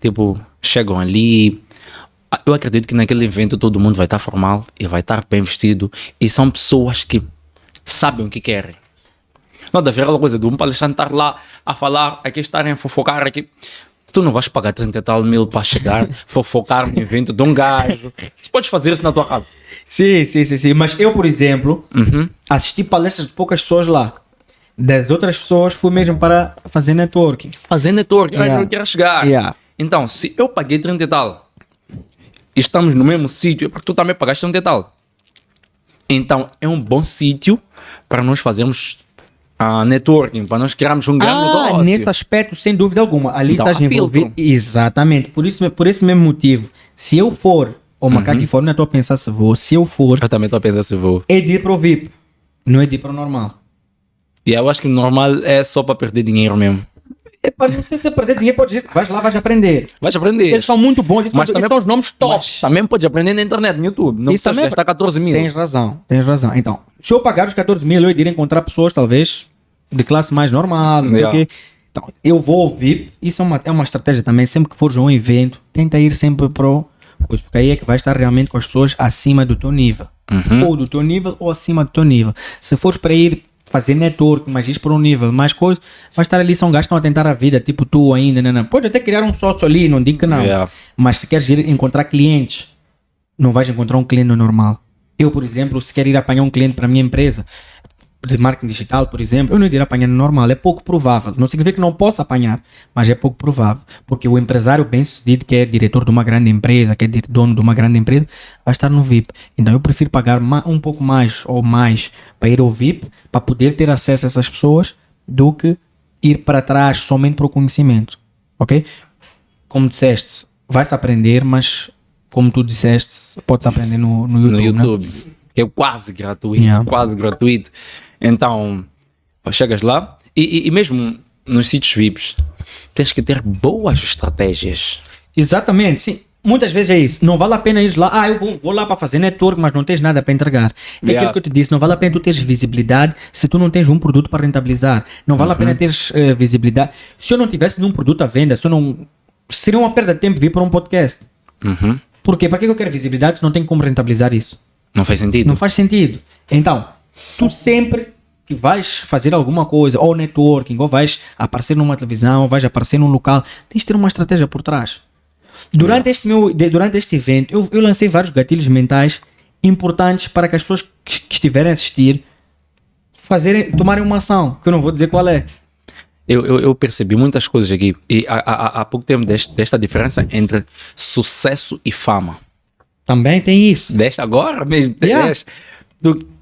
Tipo, chegam ali. Eu acredito que naquele evento todo mundo vai estar formal e vai estar bem vestido. E são pessoas que sabem o que querem. Não deve haver aquela coisa de um palestrante estar lá a falar, aqui estarem a fofocar aqui. Tu não vais pagar 30 e tal mil para chegar, fofocar no evento de um gajo. Tu podes fazer isso na tua casa. Sim. Mas eu, por exemplo, assisti palestras de poucas pessoas lá. Das outras pessoas fui mesmo para fazer networking. Fazer network, eu não quero chegar. Yeah. Então, se eu paguei 30 e tal, e estamos no mesmo sítio, é porque tu também pagaste 30 e tal. Então, é um bom sítio para nós fazermos networking, para nós criarmos um grande negócio. Nesse aspecto, sem dúvida alguma. Ali Então, estás há envolvido. filtro. Exatamente. Por esse mesmo motivo, se eu for ao Macaco Fórum, não estou a pensar se vou. Se eu for, Eu também estou a pensar se vou. é de ir para o VIP. Não é de ir para o normal. E eu acho que o normal é só para perder dinheiro mesmo. Não sei se perder dinheiro, pode ir. Vais lá, vais aprender. Vais aprender. Eles são muito bons. Esses Mas também- são os nomes tops. Mas também pode aprender na internet, no YouTube. Não Isso precisas também- gastar 14 mil. Tens razão. Então, se eu pagar os 14 mil, eu iria encontrar pessoas, talvez, de classe mais normal. Não sei o quê. Então, eu vou ao VIP. Isso é uma estratégia também. Sempre que fores a um evento, tenta ir sempre pro coisa, porque aí é que vai estar realmente com as pessoas acima do teu nível. Ou do teu nível ou acima do teu nível. Se fores para ir fazer network, mas ir para um nível mais coisa, vai estar ali, são gajos que estão a tentar a vida, tipo tu ainda, não. Pode até criar um sócio ali, não digo que não. Yeah. Mas se queres ir encontrar clientes, não vais encontrar um cliente normal. Eu, por exemplo, se quero ir apanhar um cliente para a minha empresa, de marketing digital, por exemplo, eu não iria apanhar no normal, é pouco provável. Não significa que não possa apanhar, mas é pouco provável. Porque o empresário bem-sucedido, que é diretor de uma grande empresa, que é dono de uma grande empresa, vai estar no VIP. Então eu prefiro pagar um pouco mais ou mais para ir ao VIP, para poder ter acesso a essas pessoas, do que ir para trás somente para o conhecimento. Ok? Como disseste, vai-se aprender, mas como tu disseste, pode-se aprender no YouTube. No YouTube. Né? Que é quase gratuito, Yeah. quase gratuito. Então, pá, chegas lá e mesmo nos sítios VIPs, tens que ter boas estratégias. Exatamente, sim. Muitas vezes é isso. Não vale a pena ir lá. Eu vou lá para fazer network, mas não tens nada para entregar. É Yeah. aquilo que eu te disse. Não vale a pena tu teres visibilidade se tu não tens um produto para rentabilizar. Não vale a pena teres visibilidade. Se eu não tivesse nenhum produto à venda, seria uma perda de tempo vir para um podcast. Uhum. Por quê? Para que eu quero visibilidade se não tenho como rentabilizar isso? Não faz sentido? Não faz sentido. Então, tu sempre que vais fazer alguma coisa, ou networking, ou vais aparecer numa televisão, ou vais aparecer num local, tens de ter uma estratégia por trás. Durante este evento, eu lancei vários gatilhos mentais importantes para que as pessoas que estiverem a assistir tomarem uma ação, que eu não vou dizer qual é. Eu percebi muitas coisas aqui. E há pouco tempo desta diferença entre sucesso e fama. Também tem isso. Desta agora mesmo. Yeah.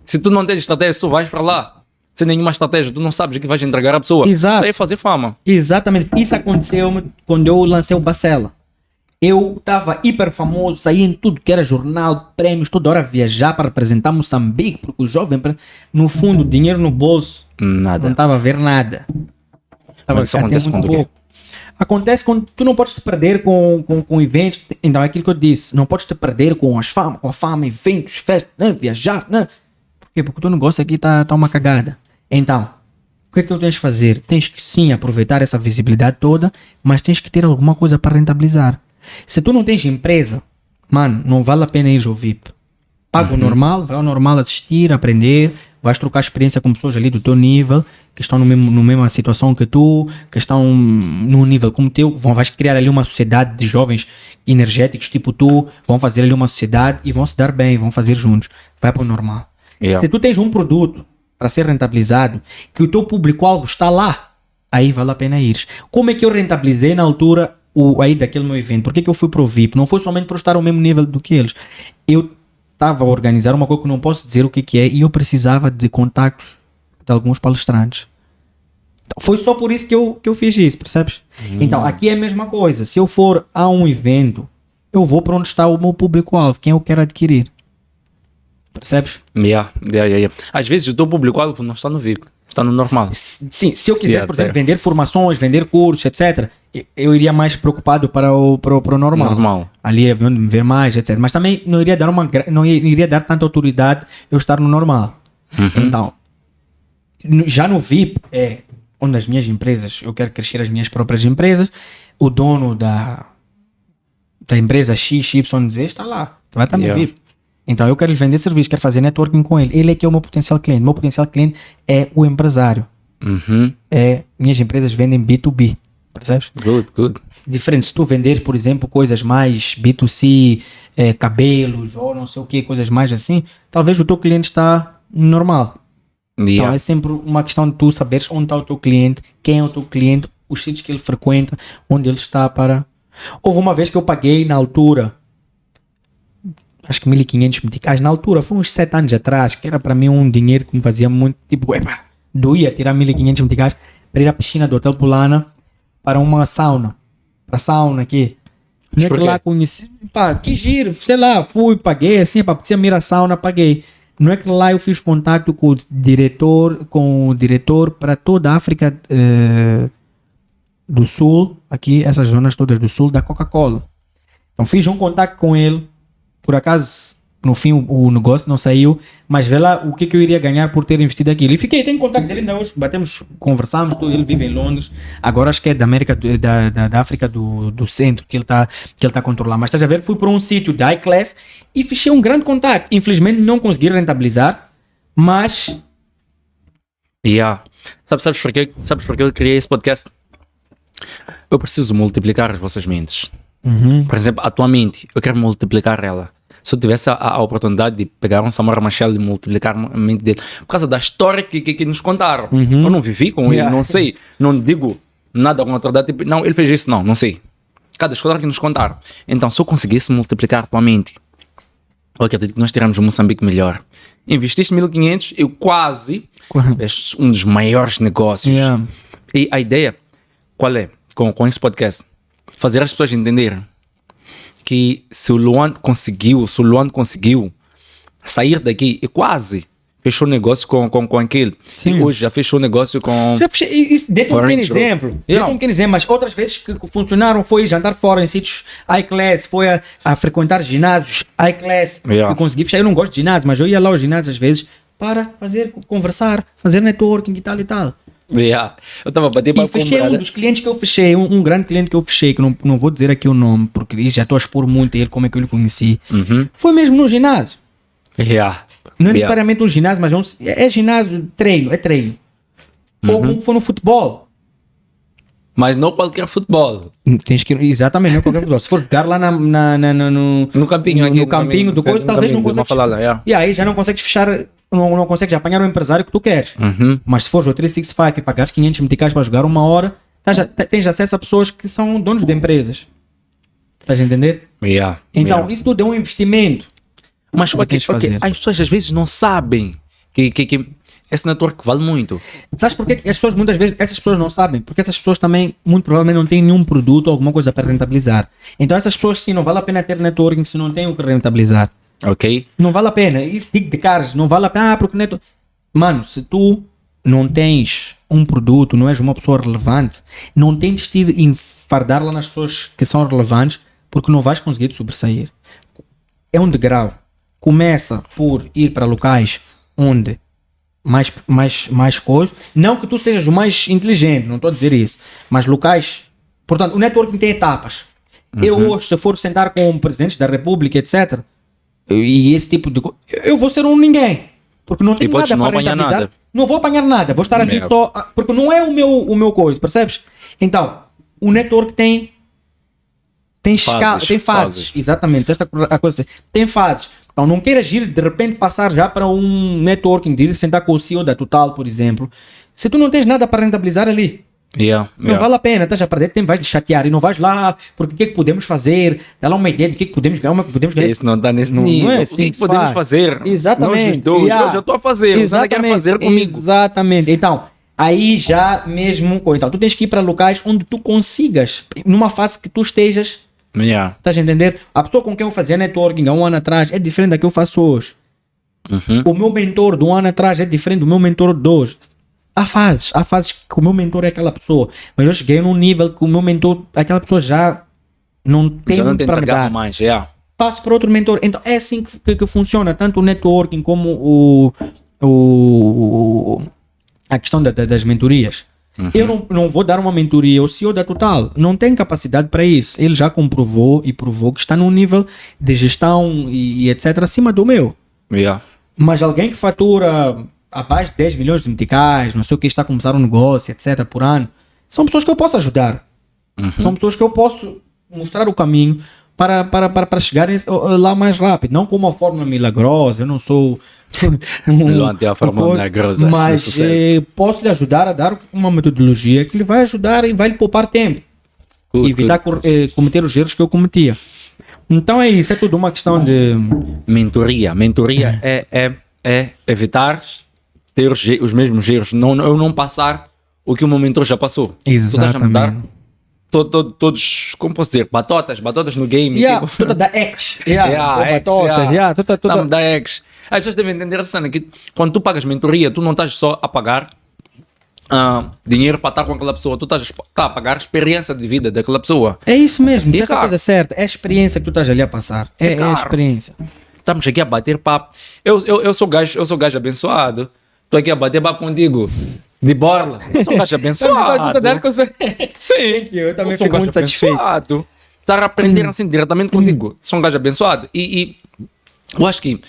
Se tu não tens estratégia, tu vais para lá. Sem nenhuma estratégia, tu não sabes o que vais entregar à pessoa. Exato. Vai fazer fama. Exatamente. Isso aconteceu quando eu lancei o Bacela. Eu estava hiper famoso, saía em tudo que era jornal, prêmios, toda hora viajar para representar Moçambique, porque o jovem, no fundo, dinheiro no bolso, não Nada. estava a ver nada. Mas isso acontece muito quando o quê? pouco. Acontece quando tu não podes te perder com eventos. Então é aquilo que eu disse, não podes te perder com a fama, eventos, festas, né? Viajar, né? Por quê? Porque o teu negócio aqui tá uma cagada. Então, o que é que tu tens que fazer? Tens que sim aproveitar essa visibilidade toda, mas tens que ter alguma coisa para rentabilizar. Se tu não tens empresa, mano, não vale a pena ir ao VIP. Paga o normal, vai ao normal assistir, aprender, vais trocar experiência com pessoas ali do teu nível, que estão no mesma situação que tu, que estão num nível como teu, vais criar ali uma sociedade de jovens energéticos tipo tu, vão fazer ali uma sociedade e vão se dar bem, vão fazer juntos. Vai para o normal. Yeah. Se tu tens um produto para ser rentabilizado, que o teu público-alvo está lá, aí vale a pena ir. Como é que eu rentabilizei na altura aí daquele meu evento? Por que eu fui para o VIP? Não foi somente por estar ao mesmo nível do que eles. Eu estava a organizar uma coisa que não posso dizer o que é, e eu precisava de contactos de alguns palestrantes. Então, foi só por isso que eu fiz isso, percebes? Então, aqui é a mesma coisa. Se eu for a um evento, eu vou para onde está o meu público-alvo, quem eu quero adquirir. Percebes? Yeah. Às vezes o teu público-alvo não está no VIP, está no normal. Sim, se eu quiser, Yeah, por exemplo, vender formações, vender cursos, etc., eu iria mais preocupado para o normal. Normal. Ali é onde me ver mais, etc. Mas também não iria dar tanta autoridade eu estar no normal. Então, já no VIP é onde as minhas empresas, eu quero crescer as minhas próprias empresas, o dono da empresa XYZ está lá, vai estar no Yeah. VIP. Então eu quero lhe vender serviço, quero fazer networking com ele. Ele é que é o meu potencial cliente. Meu potencial cliente é o empresário. Minhas empresas vendem B2B, percebes? Good. Diferente, se tu venderes, por exemplo, coisas mais B2C, cabelos ou não sei o que, coisas mais assim, talvez o teu cliente está normal. Então Yeah. é sempre uma questão de tu saberes onde está o teu cliente, quem é o teu cliente, os sítios que ele frequenta, onde ele está para... Houve uma vez que eu paguei na altura, acho que 1.500 meticais, na altura, foi uns 7 anos atrás, que era para mim um dinheiro que me fazia muito, tipo, doía tirar 1.500 meticais para ir à piscina do Hotel Pulana para uma sauna, para sauna aqui. Não é que por quê? lá conheci, que giro, sei lá, fui, paguei, assim, precisa ir à sauna, paguei. Não é que lá eu fiz contato com o diretor para toda a África do Sul, aqui, essas zonas todas do Sul, da Coca-Cola. Então fiz um contato com ele, por acaso, no fim o negócio não saiu, mas vê lá o que eu iria ganhar por ter investido aquilo. E tenho contato dele ainda hoje, conversamos, tudo, ele vive em Londres, agora acho que é da América, da África do Centro, que ele tá a controlar. Mas estás a ver, fui para um sítio de high class e fechei um grande contato. Infelizmente não consegui rentabilizar, mas... Yeah. Sabes por que eu criei esse podcast? Eu preciso multiplicar as vossas mentes. Por exemplo, a tua mente, eu quero multiplicar ela. se eu tivesse a oportunidade de pegar um Samora Machel e multiplicar a mente dele, por causa da história que nos contaram. Eu não vivi com ele, não sei, não digo nada com a autoridade, tipo, não, ele fez isso, não sei. Cada história que nos contaram. Então, se eu conseguisse multiplicar a tua mente, eu acredito que nós teremos um Moçambique melhor. Investiste 1.500, eu quase és um dos maiores negócios. Yeah. E a ideia, qual é? Com esse podcast, fazer as pessoas entenderem que se o Luan conseguiu sair daqui e quase fechou negócio com aquele. Sim. E hoje já fechou negócio com... Já fechei, isso dei-te um pequeno Orange Road. exemplo. Yeah. Dei-te um pequeno exemplo, mas outras vezes que funcionaram foi jantar fora em sítios high class, foi a frequentar ginásios high class. Yeah. Eu consegui fechar. Eu não gosto de ginásio, mas eu ia lá aos ginásios às vezes para conversar, fazer networking e tal e tal. Yeah. Eu estava a bater E para fechei um dos clientes que eu fechei, um grande cliente que eu fechei, que não vou dizer aqui o nome, porque isso já estou a expor muito a ele, como é que eu lhe conheci. Foi mesmo no ginásio. Yeah. Não é necessariamente um ginásio, mas é ginásio, treino, é treino. Ou um que foi no futebol. Mas não qualquer futebol. Tens que ir, exatamente, não é qualquer futebol. Se for jogar lá No campinho aqui. no campinho do coisa, talvez não consegues. Yeah. E aí já não consegues fechar, não consegues apanhar o empresário que tu queres. Mas se fores ao 365 e pagares 500 meticais para jogar uma hora, tens acesso a pessoas que são donos de empresas. Estás a entender? Yeah. Então, Yeah. isso tudo é um investimento. Mas que tens de fazer. as pessoas às vezes não sabem que esse network vale muito. Sabes porquê que as pessoas muitas vezes, essas pessoas não sabem? Porque essas pessoas também, muito provavelmente, não têm nenhum produto ou alguma coisa para rentabilizar. Então essas pessoas, sim, não vale a pena ter networking se não tem o que rentabilizar. Ok? Não vale a pena. Isso digo de caras, não vale a pena. Porque networking... Mano, se tu não tens um produto, não és uma pessoa relevante, não tens de te enfardar lá nas pessoas que são relevantes, porque não vais conseguir te sobressair. É um degrau. Começa por ir para locais onde mais coisas. Não que tu sejas o mais inteligente, não estou a dizer isso. Mas locais... Portanto, o networking tem etapas. Eu hoje, se for sentar com presidentes da República, etc., e esse tipo de coisa, eu vou ser um ninguém. Porque não tenho podes nada não para apanhar rentabilizar. nada. Não vou apanhar nada. Vou estar aqui só... Porque não é o meu coisa, percebes? Então, o network tem escala, tem fases. Exatamente, esta a coisa. Tem fases. Então não queiras ir de repente passar já para um networking, de ir sentar com o CEO da Total, por exemplo. Se tu não tens nada para rentabilizar ali, não vale a pena, estás a perder tempo, vais te chatear e não vais lá, porque o que é que podemos fazer? Dá lá uma ideia de que é que podemos ganhar, Isso não está nesse Não nível. é O assim que que se podemos faz. fazer? Exatamente. Nós os dois. Yeah. Eu já estou a fazer. Você ainda quer fazer comigo. Exatamente. Então, aí já mesmo... Então, tu tens que ir para locais onde tu consigas, numa fase que tu estejas... Yeah. Estás a entender? A pessoa com quem eu fazia networking há um ano atrás é diferente da que eu faço hoje. O meu mentor de um ano atrás é diferente do meu mentor de hoje. Há fases que o meu mentor é aquela pessoa, mas eu cheguei num nível que o meu mentor, aquela pessoa já não tem Já não muito tem para me dar. mais. Yeah. Passo para outro mentor. Então é assim que funciona tanto o networking como a questão das mentorias. Eu não vou dar uma mentoria ao CEO da Total. Não tem capacidade para isso. Ele já comprovou e provou que está num nível de gestão e etc. acima do meu. Yeah. Mas alguém que fatura abaixo de 10 milhões de meticais, não sei o que, está a começar um negócio, etc. por ano, são pessoas que eu posso ajudar. São pessoas que eu posso mostrar o caminho para chegarem lá mais rápido. Não com uma fórmula milagrosa, eu não sou... Luan tem a fórmula milagrosa do mas sucesso. posso lhe ajudar a dar uma metodologia que lhe vai ajudar e vai lhe poupar tempo. Good, Evitar cometer os erros que eu cometia. Então é isso, é tudo uma questão de... Mentoria é evitar ter os mesmos erros, eu não passar o que o meu mentor já passou. Tu estás a me dar todos, como posso dizer, batotas no game. Yeah, toda da X. Toda da X. As pessoas devem entender essa cena, que quando tu pagas mentoria, tu não estás só a pagar dinheiro para estar com aquela pessoa, tu estás a pagar a experiência de vida daquela pessoa. É isso mesmo, disseste a caro. coisa certa. É a experiência que tu estás ali a passar. É a caro. experiência. Estamos aqui a bater papo. Eu sou gajo abençoado. Estou aqui a bater papo contigo. De borla. Eu sou um gajo abençoado. Sim. Eu também sou um fico gajo muito satisfeito. abençoado. Estar a aprender assim diretamente contigo. Sou um gajo abençoado. E eu acho que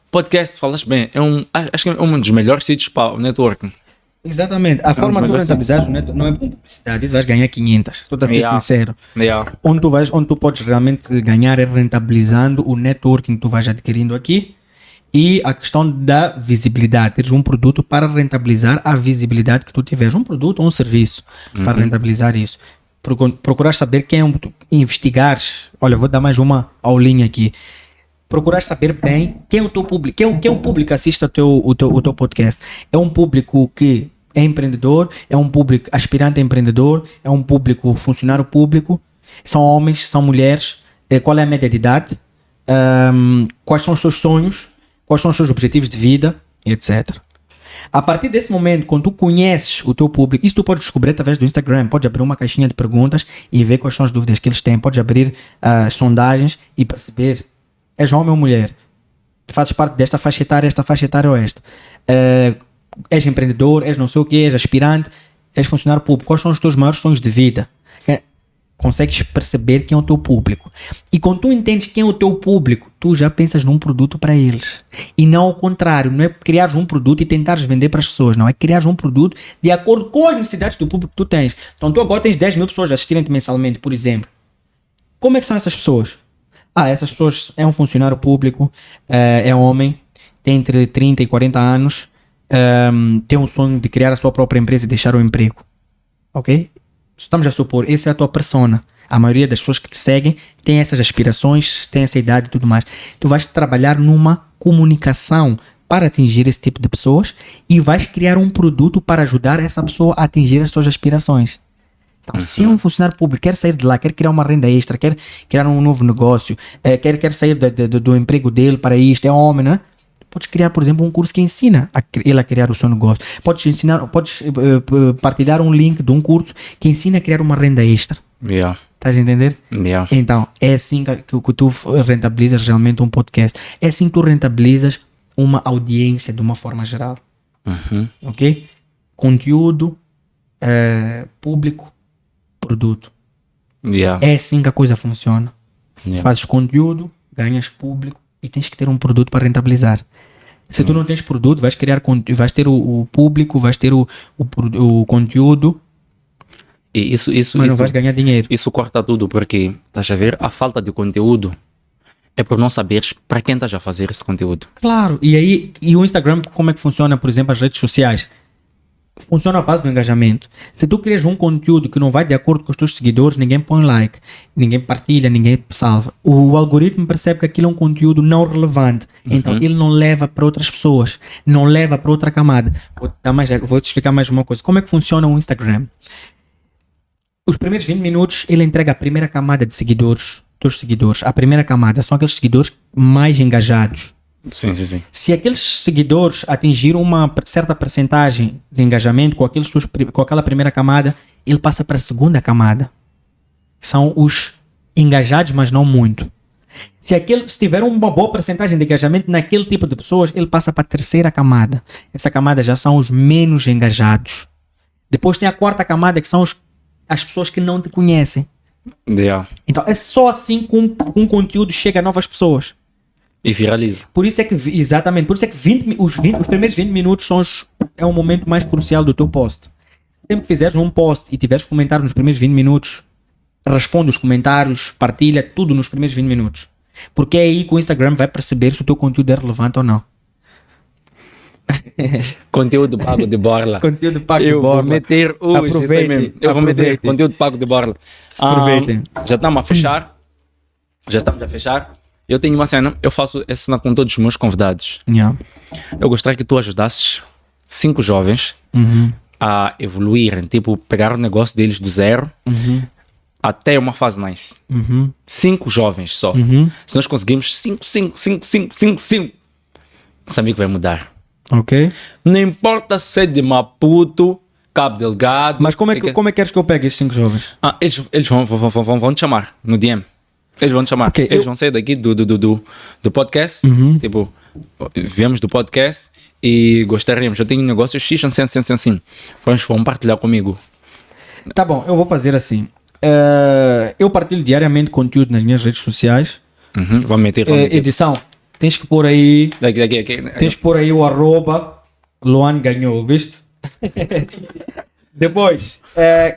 podcast, falas bem, acho que é um dos melhores sítios para o networking. Exatamente. A forma de tu rentabilizar não é com publicidade. Isso vais ganhar 500. Estou a ser Yeah. sincero. Yeah. Onde tu podes realmente ganhar é rentabilizando o networking que tu vais adquirindo aqui e a questão da visibilidade. Teres um produto para rentabilizar a visibilidade que tu tiveres. Um produto ou um serviço para rentabilizar isso. Procurar saber quem é investigares. Olha, vou dar mais uma aulinha aqui. Procurar saber bem quem é o teu público. Quem é o público que assiste o teu podcast. É um público que é empreendedor, é um público aspirante a empreendedor, é um público funcionário público, são homens, são mulheres, qual é a média de idade, quais são os seus sonhos, quais são os seus objetivos de vida, etc. A partir desse momento, quando tu conheces o teu público, isso tu podes descobrir através do Instagram, pode abrir uma caixinha de perguntas e ver quais são as dúvidas que eles têm, pode abrir sondagens e perceber, és homem ou mulher, fazes parte desta faixa etária, esta faixa etária ou esta, és empreendedor, és não sei o que, és aspirante, és funcionário público, quais são os teus maiores sonhos de vida? Consegues perceber quem é o teu público. E quando tu entendes quem é o teu público, tu já pensas num produto para eles. E não ao contrário, não é criares um produto e tentares vender para as pessoas, não. É criares um produto de acordo com as necessidades do público que tu tens. Então tu agora tens 10 mil pessoas a assistirem-te mensalmente, por exemplo. Como é que são essas pessoas? Essas pessoas é um funcionário público, é homem, tem entre 30 e 40 anos, tem um sonho de criar a sua própria empresa e deixar o emprego. Ok? Estamos a supor, essa é a tua persona. A maioria das pessoas que te seguem tem essas aspirações, tem essa idade e tudo mais. Tu vais trabalhar numa comunicação para atingir esse tipo de pessoas e vais criar um produto para ajudar essa pessoa a atingir as suas aspirações. Então, se é um funcionário público, quer sair de lá, quer criar uma renda extra, quer criar um novo negócio, quer sair do emprego dele para isto, é homem, né? Podes criar, por exemplo, um curso que ensina ele a criar o seu negócio. Podes partilhar um link de um curso que ensina a criar uma renda extra. Yeah. Estás a entender? Yeah. Então, é assim que tu rentabilizas realmente um podcast. É assim que tu rentabilizas uma audiência de uma forma geral. Ok? Conteúdo, público, produto. Yeah. É assim que a coisa funciona. Yeah. Fazes conteúdo, ganhas público e tens que ter um produto para rentabilizar. Se tu não tens produto, vais vais ter o público, vais ter o conteúdo, E isso mas não vais ganhar dinheiro. Isso corta tudo, porque estás a ver, a falta de conteúdo é por não saberes para quem estás a fazer esse conteúdo. Claro. E o Instagram, como é que funciona, por exemplo, as redes sociais? Funciona à base do engajamento. Se tu crias um conteúdo que não vai de acordo com os teus seguidores, ninguém põe like, ninguém partilha, ninguém salva. O algoritmo percebe que aquilo é um conteúdo não relevante. Então ele não leva para outras pessoas, não leva para outra camada. Vou te explicar mais uma coisa. Como é que funciona o Instagram? Os primeiros 20 minutos ele entrega a primeira camada de seguidores, teus seguidores. A primeira camada são aqueles seguidores mais engajados. Sim. Se aqueles seguidores atingiram uma certa percentagem de engajamento com aquela primeira camada, ele passa para a segunda camada. São os engajados, mas não muito. Se tiver uma boa percentagem de engajamento naquele tipo de pessoas, ele passa para a terceira camada. Essa camada já são os menos engajados. Depois tem a quarta camada, que são as pessoas que não te conhecem. Yeah. Então é só assim que um conteúdo chega a novas pessoas. E viraliza. Por isso é que, exatamente, por isso é que os primeiros 20 minutos é o momento mais crucial do teu post. Sempre que fizeres um post e tiveres comentários nos primeiros 20 minutos, responde os comentários, partilha tudo nos primeiros 20 minutos. Porque é aí que o Instagram vai perceber se o teu conteúdo é relevante ou não. Conteúdo pago de borla. Conteúdo pago de Eu borla. vou meter hoje. Isso aí mesmo. Eu vou meter conteúdo pago de borla. Aproveitem. Já estamos a fechar. Eu tenho uma cena, eu faço essa cena com todos os meus convidados. Yeah. Eu gostaria que tu ajudasses 5 jovens a evoluírem, tipo, pegar o negócio deles do zero até uma fase nice. 5 jovens só. Se nós conseguimos 5, esse amigo vai mudar. Ok. Não importa se é de Maputo, Cabo Delgado. Mas como é que queres que eu pegue esses 5 jovens? Eles vão te chamar no DM. Eles vão te chamar. Okay, eles vão sair daqui do podcast. Tipo, viemos do podcast e gostaríamos. Eu tenho negócios X, assim. Vão partilhar comigo. Tá bom, eu vou fazer assim. Eu partilho diariamente conteúdo nas minhas redes sociais. Vou meter. Edição, tens que pôr aí. Daqui. Tens que pôr aí o @ Luan ganhou, viste? Depois,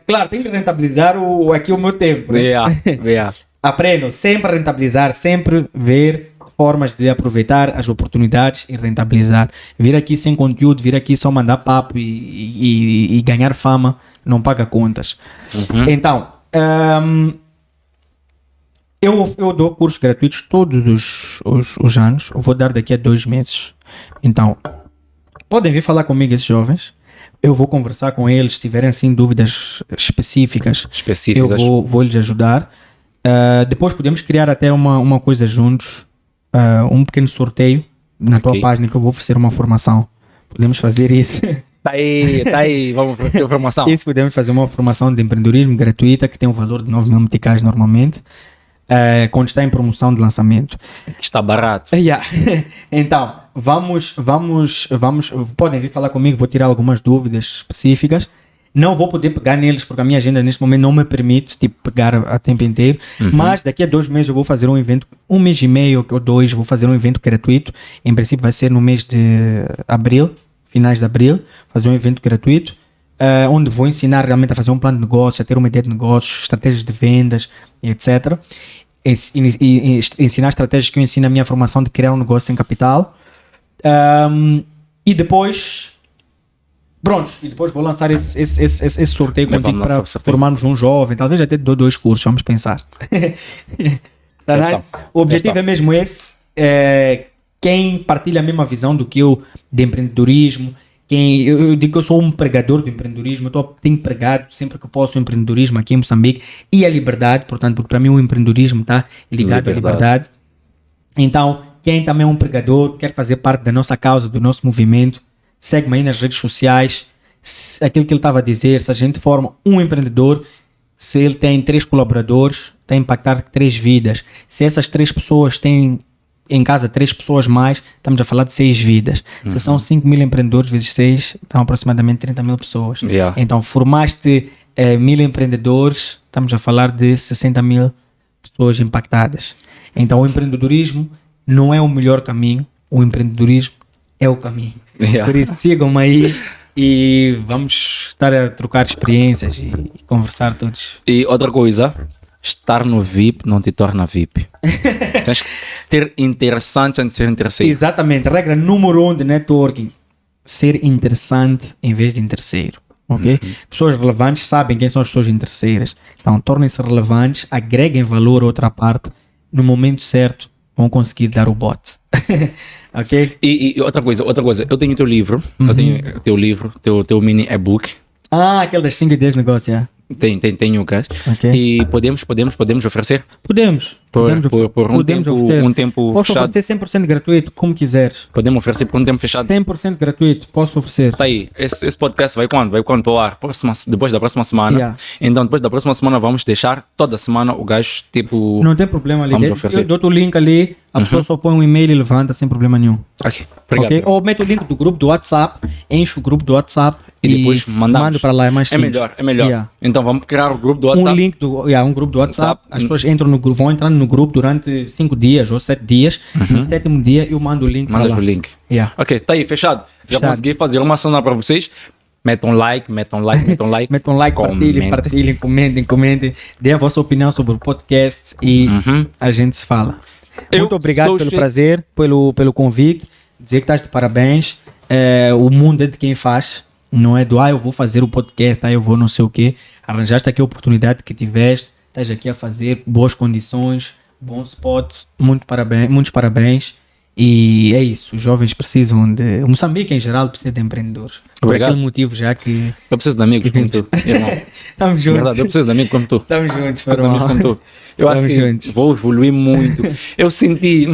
claro, tem que rentabilizar aqui o meu tempo. Né? Yeah. Aprendo sempre a rentabilizar, sempre ver formas de aproveitar as oportunidades e rentabilizar. Vir aqui sem conteúdo, vir aqui só mandar papo e ganhar fama, não paga contas. Então, eu dou cursos gratuitos todos os anos. Eu vou dar daqui a 2 meses. Então, podem vir falar comigo esses jovens. Eu vou conversar com eles. Se tiverem assim dúvidas específicas. Eu vou lhes ajudar. Depois podemos criar até uma coisa juntos. Um pequeno sorteio na tua página que eu vou oferecer uma formação. Podemos fazer isso. Tá aí, vamos fazer a formação. Isso, podemos fazer uma formação de empreendedorismo gratuita que tem um valor de 9 mil meticais normalmente, quando está em promoção de lançamento. Está barato. Então, vamos, podem vir falar comigo, vou tirar algumas dúvidas específicas. Não vou poder pegar neles porque a minha agenda neste momento não me permite pegar a tempo inteiro, mas daqui a 2 meses eu vou fazer um evento, 1 mês e meio ou 2, vou fazer um evento gratuito. Em princípio vai ser no mês de abril, finais de abril, fazer um evento gratuito, onde vou ensinar realmente a fazer um plano de negócios, a ter uma ideia de negócios, estratégias de vendas, etc. Ensinar estratégias que eu ensino na minha formação de criar um negócio sem capital. E depois... Prontos, e depois vou lançar esse sorteio contigo para formarmos um jovem, talvez até dou 2 cursos, vamos pensar. O objetivo é mesmo esse, quem partilha a mesma visão do que eu de empreendedorismo, eu digo que eu sou um pregador do empreendedorismo, tenho pregado sempre que posso o empreendedorismo aqui em Moçambique e a liberdade, portanto, porque para mim o empreendedorismo está ligado à liberdade. Então, quem também é um pregador, quer fazer parte da nossa causa, do nosso movimento, segue-me aí nas redes sociais. Aquilo que ele estava a dizer, se a gente forma um empreendedor, se ele tem 3 colaboradores, está a impactar 3 vidas. Se essas 3 pessoas têm em casa 3 pessoas mais, estamos a falar de 6 vidas. Se são 5 mil empreendedores vezes 6, estão aproximadamente 30 mil pessoas. Então, formaste 1000 empreendedores, estamos a falar de 60 mil pessoas impactadas. Então, o empreendedorismo não é o melhor caminho, o empreendedorismo é o caminho. Por isso, sigam-me aí e vamos estar a trocar experiências e conversar todos. E outra coisa, estar no VIP não te torna VIP. Tens que ser interessante antes de ser interesseiro. Exatamente, regra número 1 de networking, ser interessante em vez de interesseiro. Ok? Pessoas relevantes sabem quem são as pessoas interesseiras, então tornem-se relevantes, agreguem valor a outra parte, no momento certo vão conseguir dar o bote. Ok? E outra coisa, eu tenho teu livro, eu tenho teu livro, teu mini e-book. Aquele das 5 ideias de negócio, Tenho o caso. Okay. E podemos oferecer? Podemos. Por um tempo posso fechado. oferecer 100% gratuito, como quiseres. Podemos oferecer por um tempo fechado. 100% gratuito, posso oferecer. Tá aí, esse podcast vai quando? Vai quando para o ar? Depois da próxima semana. Então, depois da próxima semana, vamos deixar toda semana o gajo tipo. Não tem problema ali. Vamos oferecer. Eu dou o link ali, a pessoa só põe um e-mail e levanta sem problema nenhum. Ok, obrigado. Okay? Ou mete o link do grupo do WhatsApp, enche o grupo do WhatsApp e depois mando para lá, é mais simples. É melhor. Então vamos criar o grupo do WhatsApp. Um link um grupo do WhatsApp. As pessoas entram no grupo, vão entrando no grupo durante 5 dias ou 7 dias. No 7º dia eu mando o link. Mandas o link. Ok, tá aí, fechado. Já consegui fazer uma ação para vocês. Metam like. Metam like, partilhem, comentem. Dê a vossa opinião sobre o podcast e a gente se fala. Muito obrigado pelo prazer, pelo convite. Dizer que estás de parabéns. O mundo é de quem faz. Não é do eu vou fazer o podcast, eu vou não sei o quê. Arranjaste aqui a oportunidade que tiveste, estás aqui a fazer boas condições, bons spots, muitos parabéns. E é isso, os jovens precisam de... O Moçambique em geral precisa de empreendedores. Obrigado. Por aquele motivo já que... Eu preciso de amigos como tu, irmão. Estamos juntos. Verdade, eu preciso de amigos como tu. Estamos juntos, preciso de amigos como tu. Eu acho que vou evoluir muito. Eu senti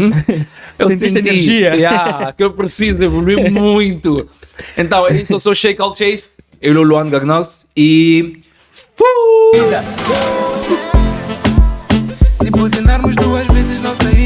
energia. Que eu preciso evoluir muito. Então é isso, eu sou Sheikh Al Chase, eu sou Luan Gagnos e... Se buzinarmos 2 vezes não sair.